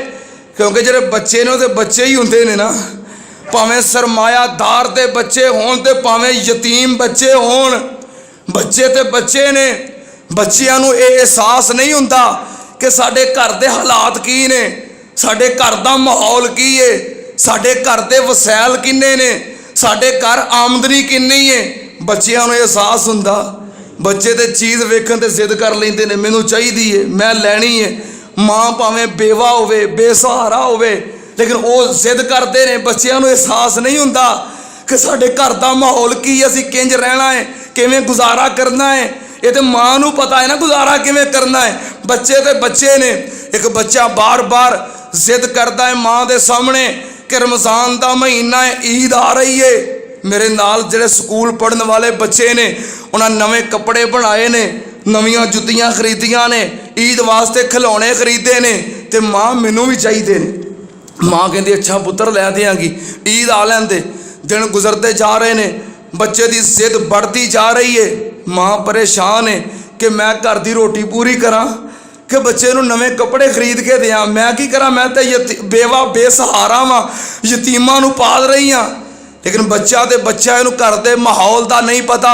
क्योंकि जिहड़े बच्चे ने वो बच्चे ही होंदे ने ना, भावें सरमायादार दे बच्चे होण ते भावें यतीम बच्चे होण, बच्चे ते बच्चे ने। बच्चियां नूं ये एहसास नहीं हुंदा कि साडे घर दे हालात की ने, साडे घर दा माहौल की है, साडे घर दे वसैल किन्ने ने, साडे घर आमदनी किन्नी है। बच्चियां नूं एहसास हुंदा। बच्चे ते चीज़ वेखण ते जिद कर लैंदे ने, मैनूं चाहीदी है, मैं लैनी है। माँ भावें बेवा होवे, बेसहारा होवे, लेकिन वो जिद करते ने। बच्चियां नूं एहसास नहीं हुंदा कि साडे घर दा माहौल की, असीं किंज रहना है, किवें गुजारा करना है। ये तो माँ नूं पता है ना गुजारा किवें करना है। बच्चे ते बच्चे ने। एक बच्चा बार बार जिद करता है माँ के सामने कि रमज़ान का महीना है, ईद आ रही है। मेरे नाल जिहड़े स्कूल पढ़ने वाले बच्चे ने, उन्हें नवे कपड़े बनाए ने, नवीं जुत्तियां खरीदियां ने, ईद वास्ते खिलौने खरीदे ने, ते माँ मैनू भी चाहिए ने। माँ कहती अच्छा पुत्र लै देंगी, ईद आ लैंदे। दिन गुजरते जा रहे ने, बच्चे की जिद बढ़ती जा रही है। माँ परेशान है कि मैं घर की रोटी पूरी करा कि बच्चे नूं नवे कपड़े खरीद के दियाँ। मैं की करा, मैं तो बेवा बेसहारा वां, यतीमां नूं पाल रही हाँ। लेकिन बच्चा तो बच्चा, इहनूं घर दे माहौल का नहीं पता।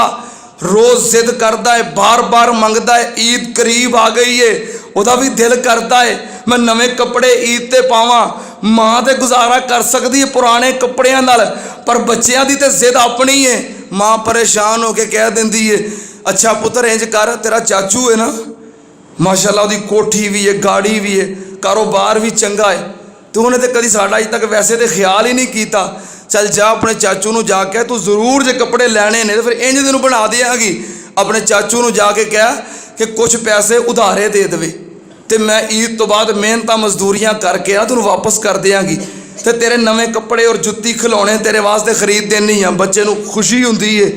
रोज़ जिद करता है, बार बार मंगता है। ईद करीब आ गई है, उहदा भी दिल करता है मैं नवे कपड़े ईद ते पावां। माँ तो गुजारा कर सकती है पुराने कपड़ियां नाल, पर बच्चियां दी तो जिद अपनी है। माँ परेशान होकर कह देंदी है अच्छा पुत्र इंज कर, तेरा चाचू है ना, माशाल्लाह उसकी कोठी भी है, गाड़ी भी है, कारोबार भी चंगा है, तो उन्हें तो कभी साडा अज तक वैसे तो ख्याल ही नहीं किया। चल जा अपने चाचू नूं जाके तू जरूर जे कपड़े लैने ने तो फिर इंज तेनूं बना देंगी। अपने चाचू नूं जाके कह कि कुछ पैसे उधारे दे देवे तो मैं ईद तो बाद मेहनत मजदूरियां करके तेनूं वापस कर देंगी, तो तेरे नवे कपड़े और जुत्ती खिलौने तेरे वास्ते खरीद देनी हाँ। बच्चे नूं खुशी हुंदी है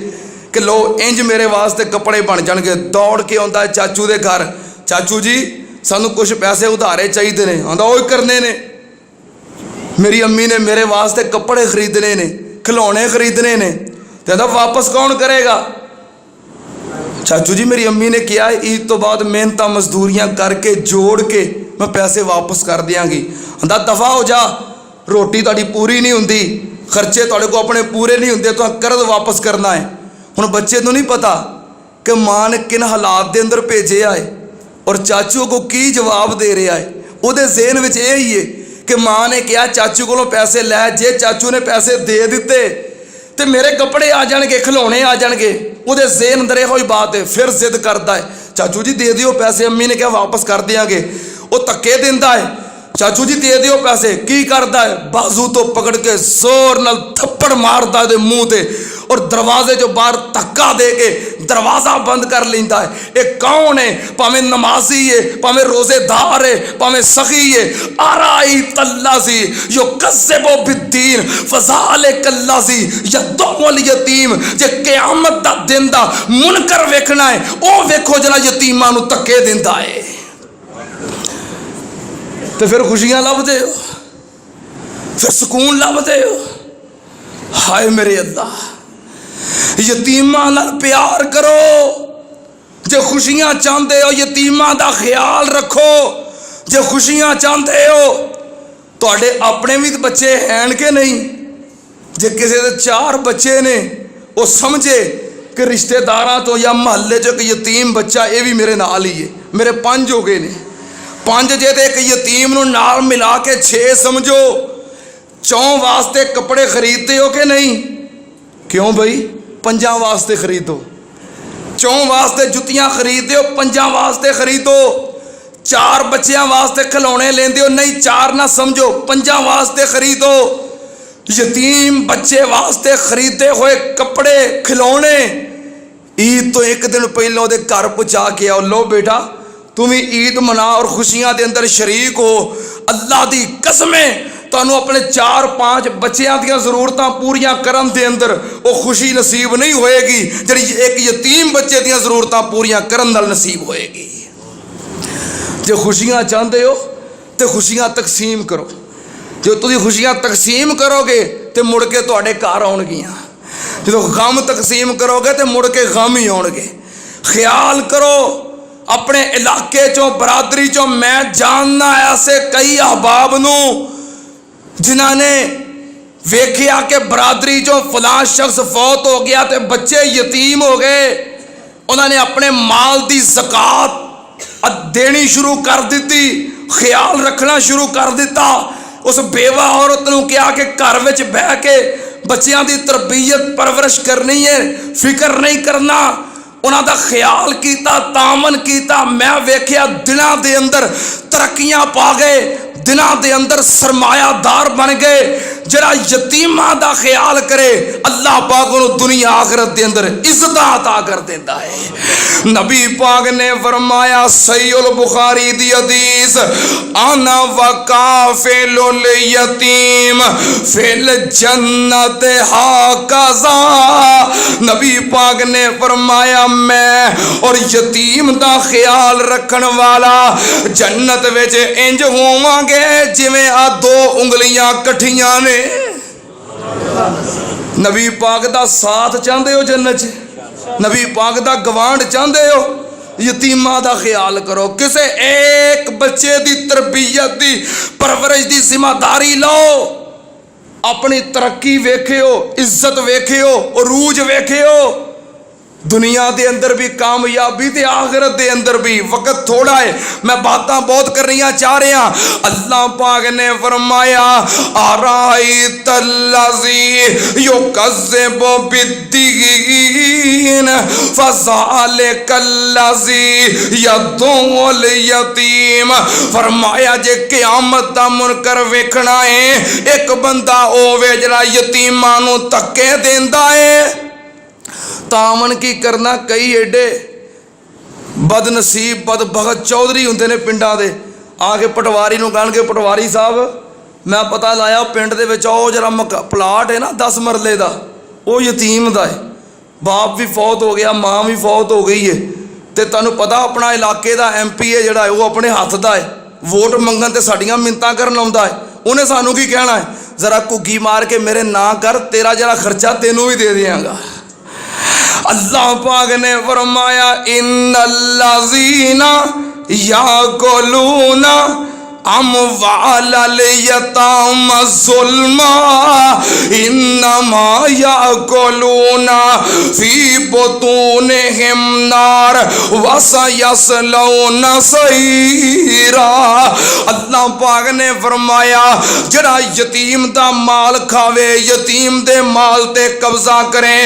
कि लो इंज मेरे वास्ते कपड़े बन जाणगे। दौड़ के आउंदा है चाचू दे घर, चाचू जी सानू कुछ पैसे उधारे चाहिए ने। आंदा ओए करने ने, मेरी अम्मी ने मेरे वास्ते कपड़े खरीदने ने, खिलौने खरीदने ने, तो आंदा वापस कौन करेगा? चाचू जी मेरी अम्मी ने किया ईद तो बाद मेहनत मजदूरियां करके जोड़ के मैं पैसे वापस कर देंगी। आंदा दफा हो जा, रोटी तुहाडी पूरी नहीं हुंदी, खर्चे तुहाडे को अपने पूरे नहीं होंदे, तो कर्ज वापस करना है। हुण बच्चे नूं नहीं पता कि मां ने किन हालात के अंदर भेजे है और चाचू को की जवाब दे रहा है। उहदे ज़हन विच यही है कि मां ने कहा चाचू कोलों पैसे लै, जे चाचू ने पैसे दे दिते तो मेरे कपड़े आ जाएंगे, खिलौने आ जाएंगे। उहदे ज़हन अंदर यही बात है। फिर जिद करता है चाचू जी दे दियो पैसे, अम्मी ने कहा वापस कर देंगे। वो धक्के दिंदा है, चाचू जी दे दियो पैसे। की करता है, बाजू तो पकड़ के जोर नाल थप्पड़ मारता है मुंह ते और दरवाजे जो बाहर धक्का दे के दरवाजा बंद कर लेंदा है। एक कौन है, भावें नमाजी है, भावें रोजेदार है, भावें सखी है। आराई तल्लाजी यो कज़्ज़बो बिद्दीन फज़ाले कल्लाजी यदुल यतीम। जे क़यामत दा दिन दा मुनकर वेखना है, ओ वेखो जरा यतीमां नूं धक्के दिंदा है। तो फिर खुशियां लभदे हो, फिर सुकून लभदे हो। हाय मेरे अल्लाह, यतीमां नाल प्यार करो। जो खुशियां चाहते हो यतीमां दा ख्याल रखो। जो खुशियां चाहते हो, तुहाडे अपने भी बच्चे हैं कि नहीं? जे किसी दे 4 बच्चे ने, वो समझे कि रिश्तेदारां तो या महल्ले चो एक यतीम बच्चा, ये भी मेरे नाल ही है। मेरे 5 हो गए ने, 5 जे तो एक यतीम नूं नाल मिला के 6 समझो। 4 वास्ते कपड़े खरीदते हो कि नहीं? क्यों भाई? 5 वास्ते खरीदो। 4 वास्ते जुतियां खरीदते हो, 5 वास्ते खरीदो। 4 बच्चियां वास्ते खिलौने लेंदे हो, नहीं 4 ना समझो, 5 वास्ते खरीदो। यतीम बच्चे वास्ते खरीदे हुए कपड़े खिलौने ईद तो एक दिन पहले वो घर पहुँचा के आओ। लो बेटा तुम ईद मना और खुशियां के अंदर शरीक हो। अल्लाह दी कसमें तुहानू अपने 4-5 बच्चों दी जरूरतां पूरियां करन दे अंदर वो खुशी नसीब नहीं होएगी जिहड़ी एक यतीम बच्चे दी जरूरतां पूरियां करन नाल नसीब होएगी। जो खुशियां चाहते हो तो खुशियां तकसीम करो। जो तुसीं खुशियां तकसीम करोगे तो मुड़ के तुहाडे घर आउणगियां। जो गम तकसीम करोगे तो मुड़ के गम ही आउणगे। ख्याल करो अपने इलाके चों, बरादरी चों। मैं जानना ऐसे कई अहबाब नूं जिन्होंने वेखिया कि बरादरी चों फलां शख्स फौत हो गया तो बच्चे यतीम हो गए। उन्होंने अपने माल की ज़कात देनी शुरू कर दी, ख्याल रखना शुरू कर दिता। उस बेवा औरत नूं कहा कि घर विच बह के बच्चों की तरबियत परवरिश करनी है, फिक्र नहीं करना। उन्हों का ख्याल किया, तामन किया। मैं वेख्या दिनां दे अंदर तरक्कियां पा गए, दिनां दे अंदर सरमायादार बन गए। जरा यतीमां दा ख्याल करे अल्लाह पाक उन्हें दुनिया आखिरत के अंदर इज्जत अता कर देता है। नबी पाक ने फरमाया सहीहुल बुखारी दी हदीस, आना वकाफिलुल यतीम फिल जन्नत हाकज़ा। नबी पाक ने फरमाया मैं और यतीम दा ख्याल रखन वाला जन्नत विच इंज होवांगे जिवें आ 2 उंगलियां कठियां ने। नबी पाक दा साथ चाहते हो जन्नत च? नबी पाक दा गवांढ चाहते हो? यतीमां दा ख्याल करो। किसे एक बच्चे दी तरबियत दी परवरिश दी जिम्मेदारी लो। अपनी तरक्की वेखियो, इज्जत वेखियो, अरूज वेखियो। दुनिया के अंदर भी कामयाबी ते आखिरत के अंदर भी। वक्त थोड़ा है, मैं बातें बहुत करनियां चाह रहा। अल्लाह पाक ने फरमाया आराइतल लज़ी युकज़्ज़िबु बिद्दीन फ़ज़ालिकल लज़ी यदुल यतीम। फरमाया जे क़यामत दा मुनकर वेखना है, एक बंदा होवे जिहड़ा यतीमां नूं धक्के देंदा है। तामन की करना। कई एडे बदनसीब बदभगत चौधरी होंदे ने पिंडां दे, आके पटवारी नूं कहणगे पटवारी साहब मैं पता लाया पिंड दे विच ओ जरा प्लाट है ना 10 मरले दा, वो यतीम दा है। बाप भी फौत हो गया, माँ भी फौत हो गई है। तो तुहानूं पता अपना इलाके का MP है जिहड़ा वो अपने हत्थ दा है। वोट मंगण ते साडियां मिन्नतां करन आउंदा है। उन्हें सानूं की कहना है, जरा घुग्गी मार के मेरे ना कर, तेरा जरा खर्चा तेनों भी दे देंगा। अल्लाह पाक ने फरमाया इन्नल्लज़ीना याकुलूना अमवालल यताम ज़ुल्मा इन्नमा याकुलूना फी बुतूनिहिम नार वसयस्लौना सईरा। अल्लाह पाक ने फरमाया जड़ा यतीम दा माल खावे, यतीम दे माल ते कब्जा करे,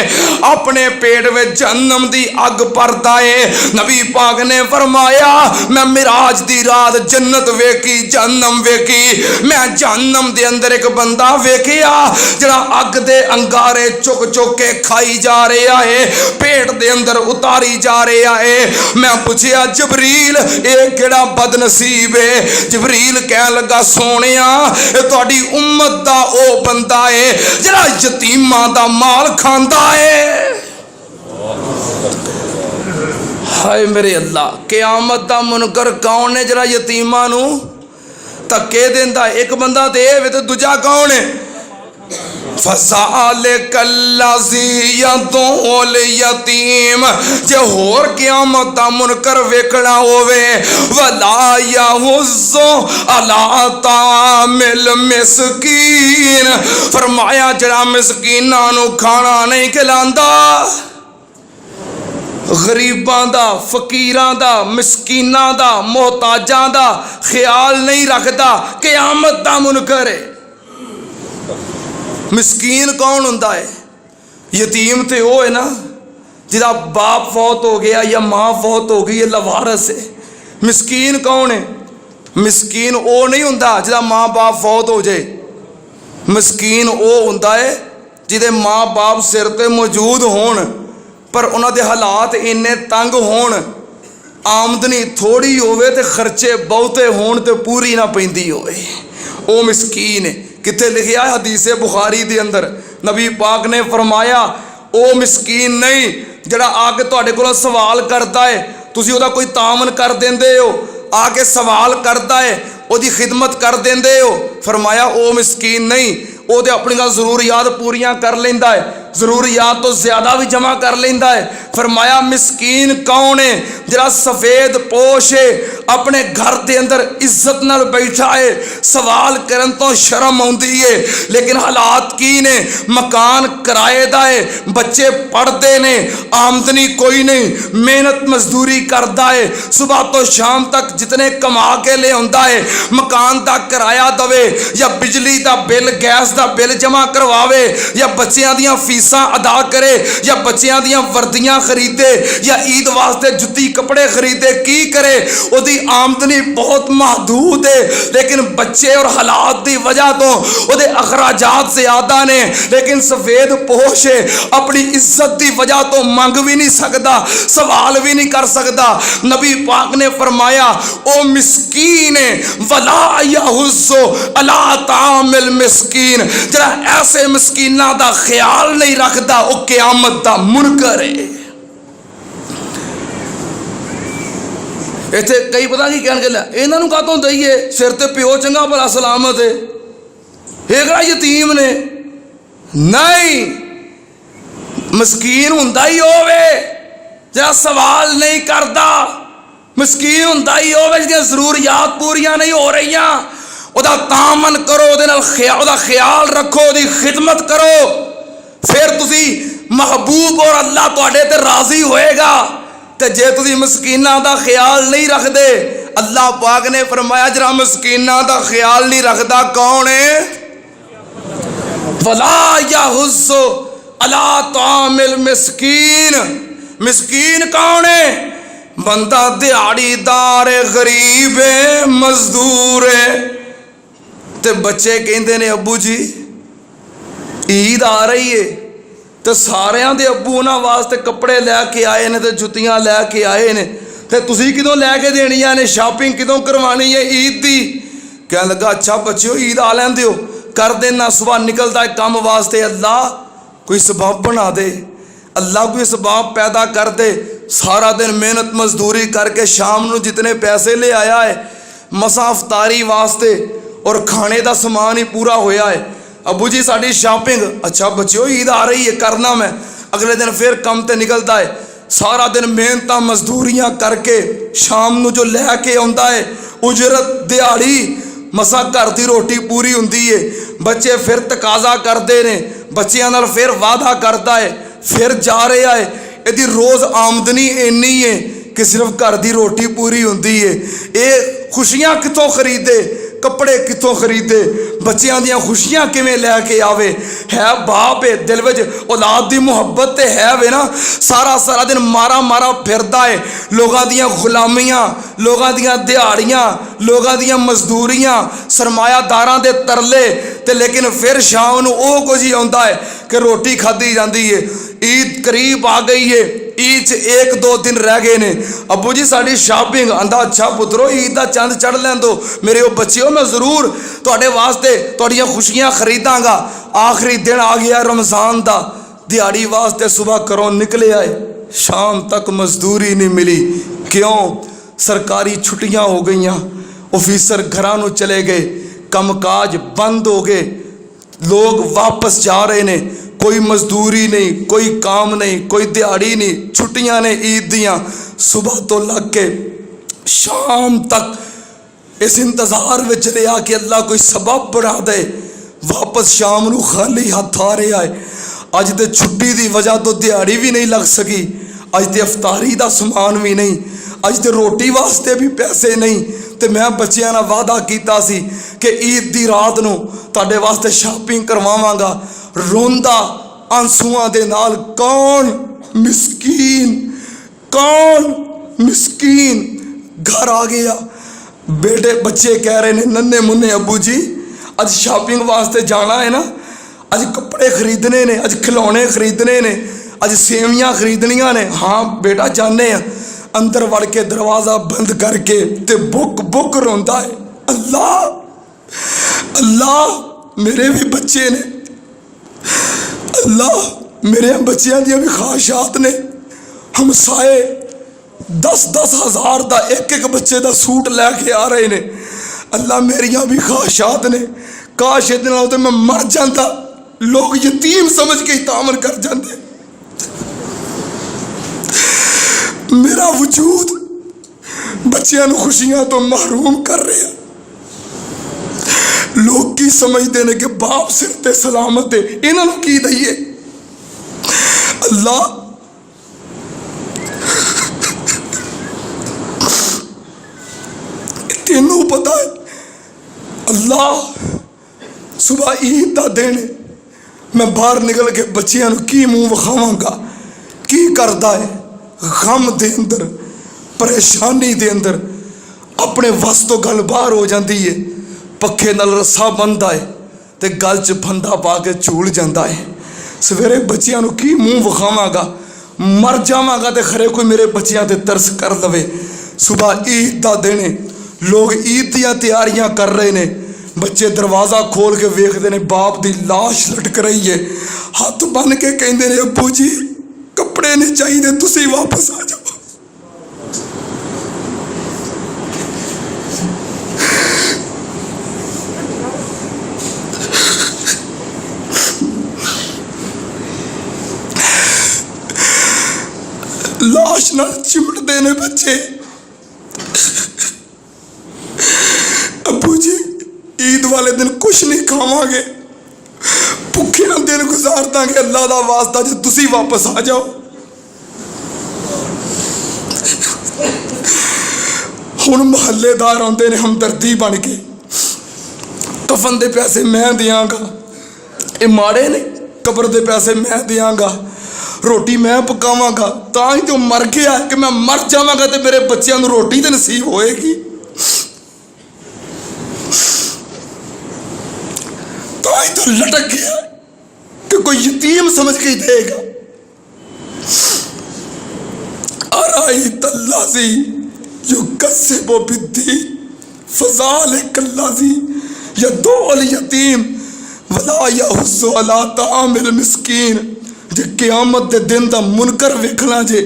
अपने पेट में जहन्नम दी अग भरदा है। नबी पाक ने फरमाया मैं मिराज दी रात जन्नत वेखी, जहन्नम वेखी। मैं जहन्नम दे अंदर एक बंदा वेखिया जड़ा अग दे अंगारे चुक चुक के खाई जा रहा है, पेट दे अंदर उतारी जा रहा है। मैं पूछया जबरील ये केड़ा बदनसीब है? जबरील कह लगा सोनिया तुहाडी उम्मत दा ओ बंदा है जड़ा यतीमां दा माल खांदा है। हाय मेरे अल्लाह, क़यामत दा मुनकर कौन है जड़ा यतीमां नू धक्के देंदा? एक बंदा ते ए ते दूजा कौन है? यतीम जे होर क़यामत दा मुनकर वेखना होवे वला यहुज़्ज़ु अला तामिल मिस्कीन, फरमाया जड़ा मिस्कीनां नू खाना नहीं खिलांदा, गरीबां दा, फकीरां दा, मिस्कीनां दा, मोहताजां दा ख्याल नहीं रखता, क़यामत दा मुनकर है। मिस्कीन कौन हुंदा है? यतीम ते वो है ना जिदा बाप फौत हो गया या माँ फौत हो गई, ये लवारस है। मिस्कीन कौन है? मिस्कीन वो नहीं हुंदा जिदा माँ बाप फौत हो जाए। मिस्कीन वो हुंदा है जिदे माँ बाप सिर ते मौजूद होण पर उन्हां दे हालात इन्ने तंग होण, आमदनी थोड़ी होवे ते खर्चे बहुते होण ते पूरी ना पैंदी होवे, वो मिस्कीन है। किथे लिखिया है हदीस बुखारी दे अंदर, नबी पाक ने फरमाया ओ मिस्कीन नहीं जड़ा आके तुहाडे कोलों सवाल करता है, तुसी ओदा कोई तामन कर देंदे हो, आके सवाल करता है ओदी खिदमत कर देंदे हो। फरमाया ओ मिस्कीन नहीं, वो तो अपनी ज़रूरियात पूरियां कर लेंदा है, ज़रूरियात तो ज़्यादा भी जमा कर लेंदा है। फरमाया मिस्कीन कौन है? जरा सफ़ेद पोश है, अपने घर के अंदर इज्जत नाल बैठा है, सवाल करन तो शर्म आउंदी है, लेकिन हालात की ने? मकान किराए दा है, बच्चे पढ़ते ने, आमदनी कोई नहीं, मेहनत मजदूरी करता है, सुबह तो शाम तक जितने कमा के ले आंदा है, मकान का किराया दवे या बिजली का बिल, गैस का बिल जमा करवावे या बच्चों दी फीसां अदा करे या बच्चों दी वर्दियां खरीदे या ईद वास्ते जुत्ती कपड़े खरीदे, की करे? उसकी आमदनी बहुत महदूद है, लेकिन बच्चे और हालात की वजह तो उसके अखराजात ज़्यादा ने, लेकिन सफ़ेद पोश है, अपनी इज्जत की वजह तो मंग भी नहीं सकता, सवाल भी नहीं कर सकता। नबी पाक ने फरमाया ओ मिस्कीन है वला यहुज़्ज़ु अला तामिल मिस्कीन, जरा ऐसे मिस्कीना दा ख्याल नहीं रखता, वो क़यामत दा मुनकर है। इत्थे कई पता की कहन गया इन्हां नूं कातों दईए, सिर ते प्यो चंगा भला सलामत है, ये किहड़ा यतीम ने? नहीं, मिस्कीन हुंदा ही होवे जरा सवाल नहीं करता, मिस्कीन हुंदा ही होवे जिहदियां ज़रूरियात पूरियां नहीं हो रहीआं, उहदा तामन करो, उहदे नाल उहदा ख्याल रखो, उहदी खिदमत करो, फिर तुसी महबूब और अल्लाह तुहाडे ते राज़ी होएगा। ते जे तुसी मिस्कीना दा ख्याल नहीं रखदे, अल्लाह पाक ने फरमाया जरा मिस्कीना दा ख्याल नहीं रखदा कौन है? वला यहुज़्ज़ु अला तामिल मिस्कीन, मिस्कीन कौन है? बंदा दिहाड़ीदार है, गरीब है, मजदूर है, ते बच्चे कहते ने अबू जी ईद आ रही है, तो सारिਆਂ ਦੇ अबू उन्होंने वास्ते कपड़े लैके आए ने, तो जुत्तियां लैके आए ने, तो तुसी किदों लैके देनियां ने, शॉपिंग किदों करवानी है ईद दी? कह लगा अच्छा बच्चों ईद आ लैन दियो, कर देना, सुबह निकलता है काम वास्ते, अल्लाह कोई सबब बना दे, अल्लाह कोई सबब पैदा कर दे, सारा दिन मेहनत मजदूरी करके शाम को जितने पैसे ले आया है मसा अफतारी वास्ते और खाने का समान ही पूरा होया है, अबू जी साड़ी शॉपिंग, अच्छा बच्चों ईद आ रही है करना मैं, अगले दिन फिर कम ते निकलता है, सारा दिन मेहनत मजदूरियां करके शाम को जो लैके आता है उजरत दिहाड़ी, मसा घर की रोटी पूरी हुंदी है, बच्चे फिर तकाजा करते हैं, बच्चों नाल फिर वादा करता है, फिर जा रहा है। यदि रोज़ आमदनी इन्नी है कि सिर्फ घर की रोटी पूरी हुंदी है। ये खुशियां कितों खरीदे, कपड़े कितों खरीदे, बच्चों दी खुशियां किवें लैके आवे। है बाप है, दिल विच औलाद की मुहब्बत तो है वे ना, सारा सारा दिन मारा मारा फिरदा है, लोगों दी गुलामियां, लोगों दी दिहाड़ियां, लोगों दी मजदूरियां, सरमायादारां दे तरले ते, लेकिन फिर शाम नूं ओह कुछ ही आउंदा है कि रोटी खाधी जाती है। ईद करीब आ गई है, ईद 1-2 दिन रह गए ने। अबू जी साड़ी शॉपिंग आंदा, अच्छा पुत्रो ईद का चंद चढ़ लैन दो मेरे वो बच्चों, मैं जरूर तुहाडे वास्ते तुहाडियां खुशियां खरीदांगा। आखिरी दिन आ गया रमज़ान दा, दिहाड़ी वास्ते सुबह घरों निकले आए, शाम तक मजदूरी नहीं मिली। क्यों? सरकारी छुट्टियां हो गई, ऑफिसर घरां नूं चले गए, कामकाज बंद हो गए, लोग वापस जा रहे ने, कोई मजदूरी नहीं, कोई काम नहीं, कोई दिहाड़ी नहीं, छुट्टियां ने ईद दियां। सुबह तो लग के शाम तक इस इंतज़ार में रहा कि अल्लाह कोई सबब बना दे, वापस शाम नूं खाली हाथ आ रहा है। अज तो छुट्टी की वजह तो दिहाड़ी भी नहीं लग सकी, अज तो अफतारी का समान भी नहीं, अज तो रोटी वास्ते भी पैसे नहीं। तो मैं बच्चों नाल वादा कीता सी कि ईद की रात नूं तुहाडे वास्ते शॉपिंग करवावांगा। रोंदा आंसुआं दे नाल कौन मिसकीन घर आ गया। बेटे बच्चे कह रहे ने, नन्हे मुन्ने अबू जी अज शॉपिंग वास्ते जाना है ना, अज कपड़े खरीदने ने, अज खिलौने खरीदने ने, अज सेवियां खरीदनियां ने। हाँ बेटा जाने हैं। अंदर वड़ के दरवाज़ा बंद करके ते बुक रोंदा है, अल्लाह अल्लाह मेरे भी बच्चे ने, अल्लाह मेरे बच्चों दी भी ख्वाहिशात ने। हमसाए 10-10 हज़ार का एक बच्चे का सूट लैके आ रहे ने, अल्लाह मेरिया भी ख्वाहिशात ने। काश इहदे नाल ते मैं मर जाता, लोग यतीम समझ के तामन कर जाते। मेरा वजूद बच्चों को खुशियां तो महरूम कर रहा। लोग की समझते हैं कि बाप सिर ते सलामत है, इन्हों की दईए। अल्लाह तेनू पता है, अल्लाह सुबह ईद का दिन है, मैं बाहर निकल के बच्चों को की मुँह विखावांगा, की करता है गम दे अंदर, परेशानी दे अंदर अपने वस तो गल बाहर हो जाती है। पखे नाल रस्सा बनता है तो गल च फंदा पा के झूल जाता है। सवेरे बच्चों को की मुँह विखावांगा, मर जावांगा तो खरे कोई मेरे बच्चों ते तरस कर लवे। सुबह ईद का दिन है, लोग ईद दियां तैयारियां कर रहे ने। बच्चे दरवाज़ा खोल के वेखते ने, बाप की लाश लटक रही है, हाथ बन के कहते ने, अबू जी कपड़े नहीं चाहिए, तुसी वापस आ जाओ। लाश नाल चिमटते ने बच्चे, अबू जी ईद वाले दिन कुछ नहीं खावांगे, भुखे दिन गुजार देंगे, अल्लाह का वास्ता जो तुसी वापस आ जाओ। हुण महल्लेदार आते ने हमदर्दी बन के, कफन के पैसे मैं दियांगा, ये माड़े ने, कब्र के पैसे मैं दियांगा, रोटी मैं पकावांगा। तां ही तो मर गया कि मैं मर जावांगा तो मेरे बच्चों को रोटी तो नसीब होएगी। तां ही तो लटक गया कि कोई यतीम समझ के ही देगा। अराइत अल्लाज़ी युकस्सिबु बिद्दी फ़ज़ालिक अल्लाज़ी यदुल यतीम वला यहुस्सु अला तामिल मिस्कीन। जे क़यामत के दिन का मुनकर वेखना जे,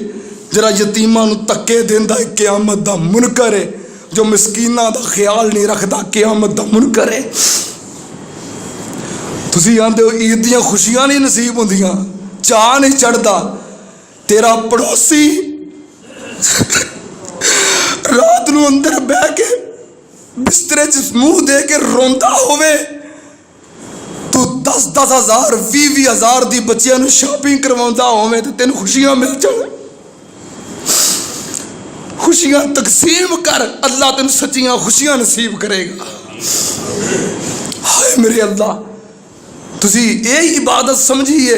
जरा यतीमां नूं धक्के देंदा है, क़यामत का मुनकर है। जो मिसकीनां दा ख्याल नहीं रखता, क़यामत का मुनकर है। तुसीं आंदे हो ईद दियां खुशियां नहीं नसीब होंदियां, चाह नहीं चढ़ता। तेरा पड़ोसी रात नूं अंदर बह के बिस्तरे च मुंह दे के रोंदा होवे, तू 10-10 हज़ार 20-20 हज़ार दी बच्चियां नूं शॉपिंग करवाउंदा होवे ते तेन खुशियां मिल जाण। खुशियां तकसीम कर, अल्लाह तेन सच्चियां खुशियां नसीब करेगा। हाय मेरे अल्लाह, तुसी ये इबादत समझिए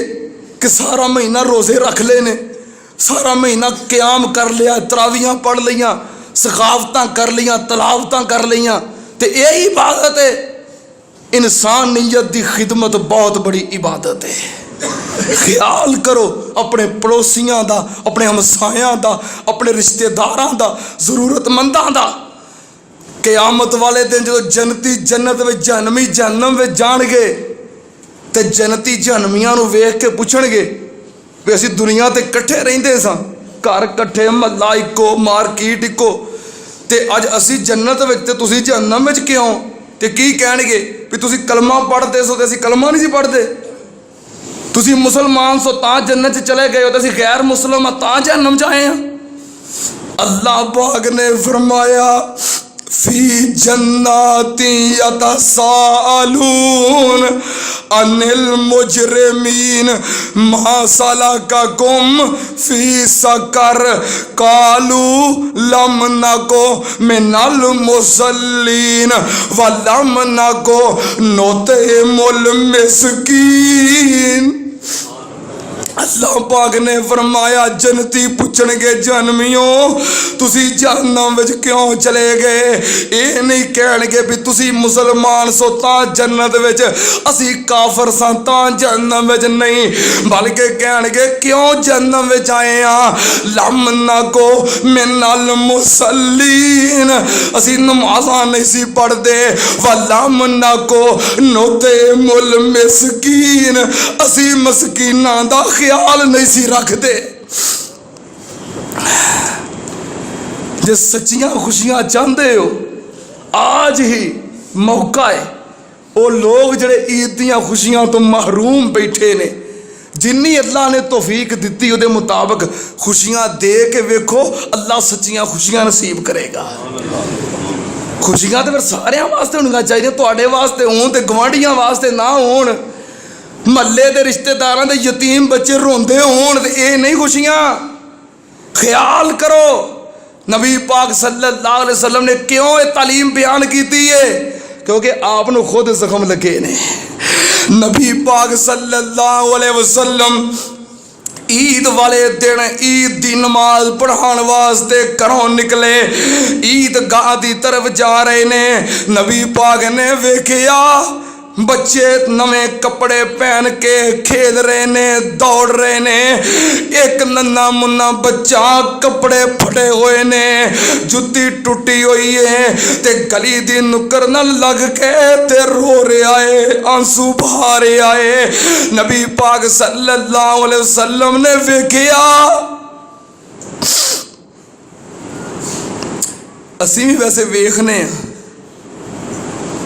कि सारा महीना रोज़े रख लेने, सारा महीना क़याम कर लिया, तरावियां पढ़ लियां, सखावतां कर लियां, तलावतां कर लियां, तो ये इबादत है। इंसानियत की खिदमत बहुत बड़ी इबादत है। ख्याल करो अपने पड़ोसियों का, अपने हमसायां का, अपने रिश्तेदारों का, जरूरतमंदों का। क़यामत वाले दिन जो जन्नती जन्नत में जहन्नमी जहन्नम में जाणगे तो जन्नती जहन्नमियां नूं वेख के पुछणगे भी असीं दुनिया ते कट्ठे रहिंदे सां, घर कट्ठे, महल्ला इक्को, मार्केट इक्को, ते अज असीं जन्नत विच ते तुसीं जहन्नम विच क्यों? ते की कहणगे भी तुसीं कलमा पढ़दे सो ते असीं कलमा नहीं सी पढ़दे, तुसीं मुसलमान सो तां जन्नत च चले गए हो, ते असीं गैर मुसलम आ तां जहन्नम च आए हैं। अल्लाह पाक ने फरमाया फी जन्नाति यतसाअलून अनिल मुजरिमीन मा सलककुम फी सकर कालू लम नको मिनल मुसल्लीन व लम नको नुतइमुल मिस्कीन। अल्लाह पाक ने फरमाया जन्नती पुछणगे जहन्नमियों तुसी जहन्नम विच क्यों चले गए? ये नहीं कहणगे भी तुसी मुसलमान सो तां जन्नत विच, असी काफर सां तां जहन्नम विच नहीं, बल्कि कहणगे क्यों जहन्नम विच आए हां? लम नको मिनल मुसल्लीन, असी नमाज़ां नहीं सी पढ़दे, व लम नको नुतइमुल मिस्कीन, असी मस्कीनां दा ख्याल नहीं सी रखते। जे सच्चियां खुशियां चाहते हो आज ही मौका है। वो लोग जड़े ईद दियां खुशियां तो महरूम बैठे ने, जिन्नी अल्लाह ने तौफीक दी उहदे मुताबिक खुशियां दे के वेखो, अल्लाह सच्चियां खुशियां नसीब करेगा। खुशियां तो फिर सारे वास्ते होनी चाहिए, तुहाडे वास्ते होण ते गवांढियां वास्ते ना होण, महल्ले के रिश्तेदारों के यतीम बच्चे रोंदे होण ते ये नहीं खुशियां। ख्याल करो नबी पाक सल्लल्लाहु अलैहि वसल्लम ने क्यों ये तालीम बयान की है? क्योंकि आपने खुद जख्म लगे ने। नबी पाक सल्लल्लाहु अलैहि वसल्लम ईद वाले दिन ईद की नमाज पढ़ाने वास्ते घरों निकले, ईदगाह की तरफ जा रहे ने। नबी पाक ने वेखिया बच्चे नवे कपड़े पहन के खेल रहे ने, दौड़ रहे ने। एक नन्ना मुन्ना बच्चा कपड़े फटे हुए ने, जुत्ती टुटी हुई है, ते गली दी नुक्कर न लग के ते रो रहा है, आंसू बहा रहा है। नबी पाक सल्लल्लाहु अलैहि वसल्लम ने वेखिया असी भी वैसे वेखने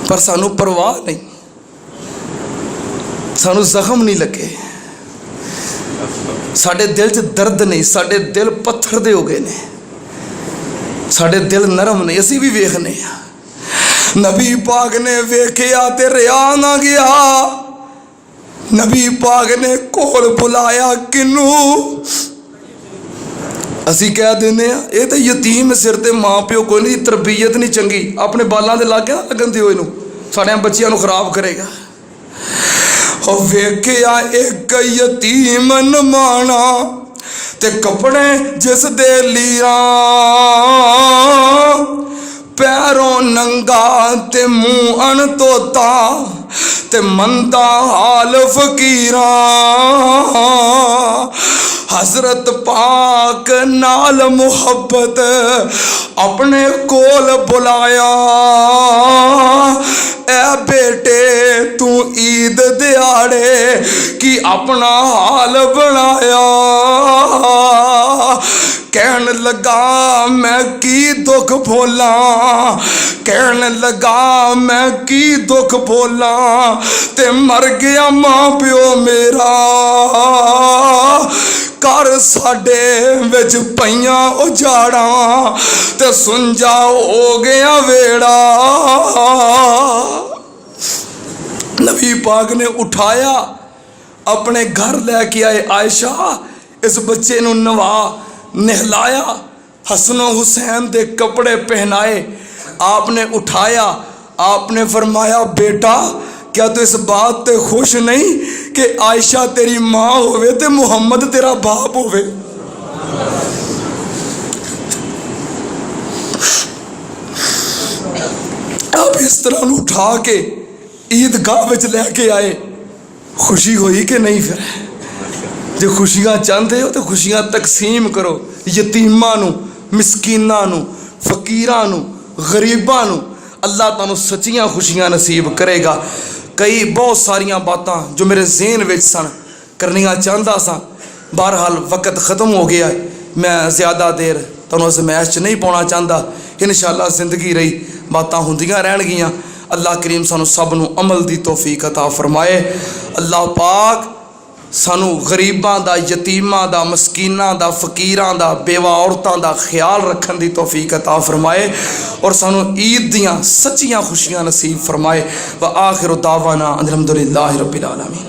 पर सानू परवाह नहीं, सानू जख्म नहीं लगे, साडे दिल च दर्द नहीं, साडे दिल पत्थर दे हो गए ने, साडे दिल नरम नहीं, असी भी वेखने। नबी पाक ने वेखिया ते रिया ना गया। नबी पाक ने कोल बुलाया किनू? असी कह देने ये तो यतीम सिर ते मां प्यो कोई नहीं, तरबीयत नहीं चंगी, अपने बालों के लागे ना लगन दिओ, इनू साढ़े बच्चियां नू खराब करेगा। वेखिया एक यतीम नमाना ते कपड़े जिस दे लिया, पैरों नंगा ते मुंह अनधोता ते मंदा हाल फकीरा। हजरत पाक नाल मुहब्बत अपने कोल बुलाया, ए बेटे तू ईद दिहाड़े की अपना हाल बनाया। कहन लगा मैं की दुख भोला, कहन लगा मैं की दुख भोला, ते मर गया मां प्यो मेरा। कर साडे विच पईयां उजाड़ां ते सुंजा हो गया वेड़ा। नबी पाक ने उठाया, अपने घर लेके आए। आयशा इस बच्चे नूं नवा नहलाया, हसनो हुसैन दे कपड़े पहनाए, आपने उठाया। आपने फरमाया बेटा क्या तू इस बात ते खुश नहीं कि आयशा तेरी माँ होवे ते मुहम्मद तेरा बाप होवे। आप इस तरह उठा के ईदगाह विच लैके आए, खुशी हुई कि नहीं? फिर जो खुशियां चाहते हो तो खुशियां तकसीम करो, यतीमां नूं, मिसकीनां नूं, फकीरां नूं, गरीबां नूं। अल्लाह तुहानूं सच्चियां खुशियां नसीब करेगा। कई बहुत सारियां बातां जो मेरे ज़हन विच सन करनियां चाहता सा, बहरहाल वक्त ख़त्म हो गया है। मैं ज़्यादा देर तुहानूं अज़मैश च नहीं पाउणा चाहता। इंशाअल्लाह ज़िंदगी रही बातां हुंदियां रहणगियां। अल्लाह करीम सानू सब नूं अमल दी तौफीक अता फरमाए। अल्लाह पाक सानू गरीबां दा, यतीमां दा, मस्कीनां दा, फकीरां दा, बेवा औरतां दा ख्याल रखन दी तौफीक अता फरमाए और सानू ईद दियां सच्चियां खुशियां नसीब फरमाए। व आखिर दावाना अल्हम्दुलिल्लाहि रब्बिल आलमीन।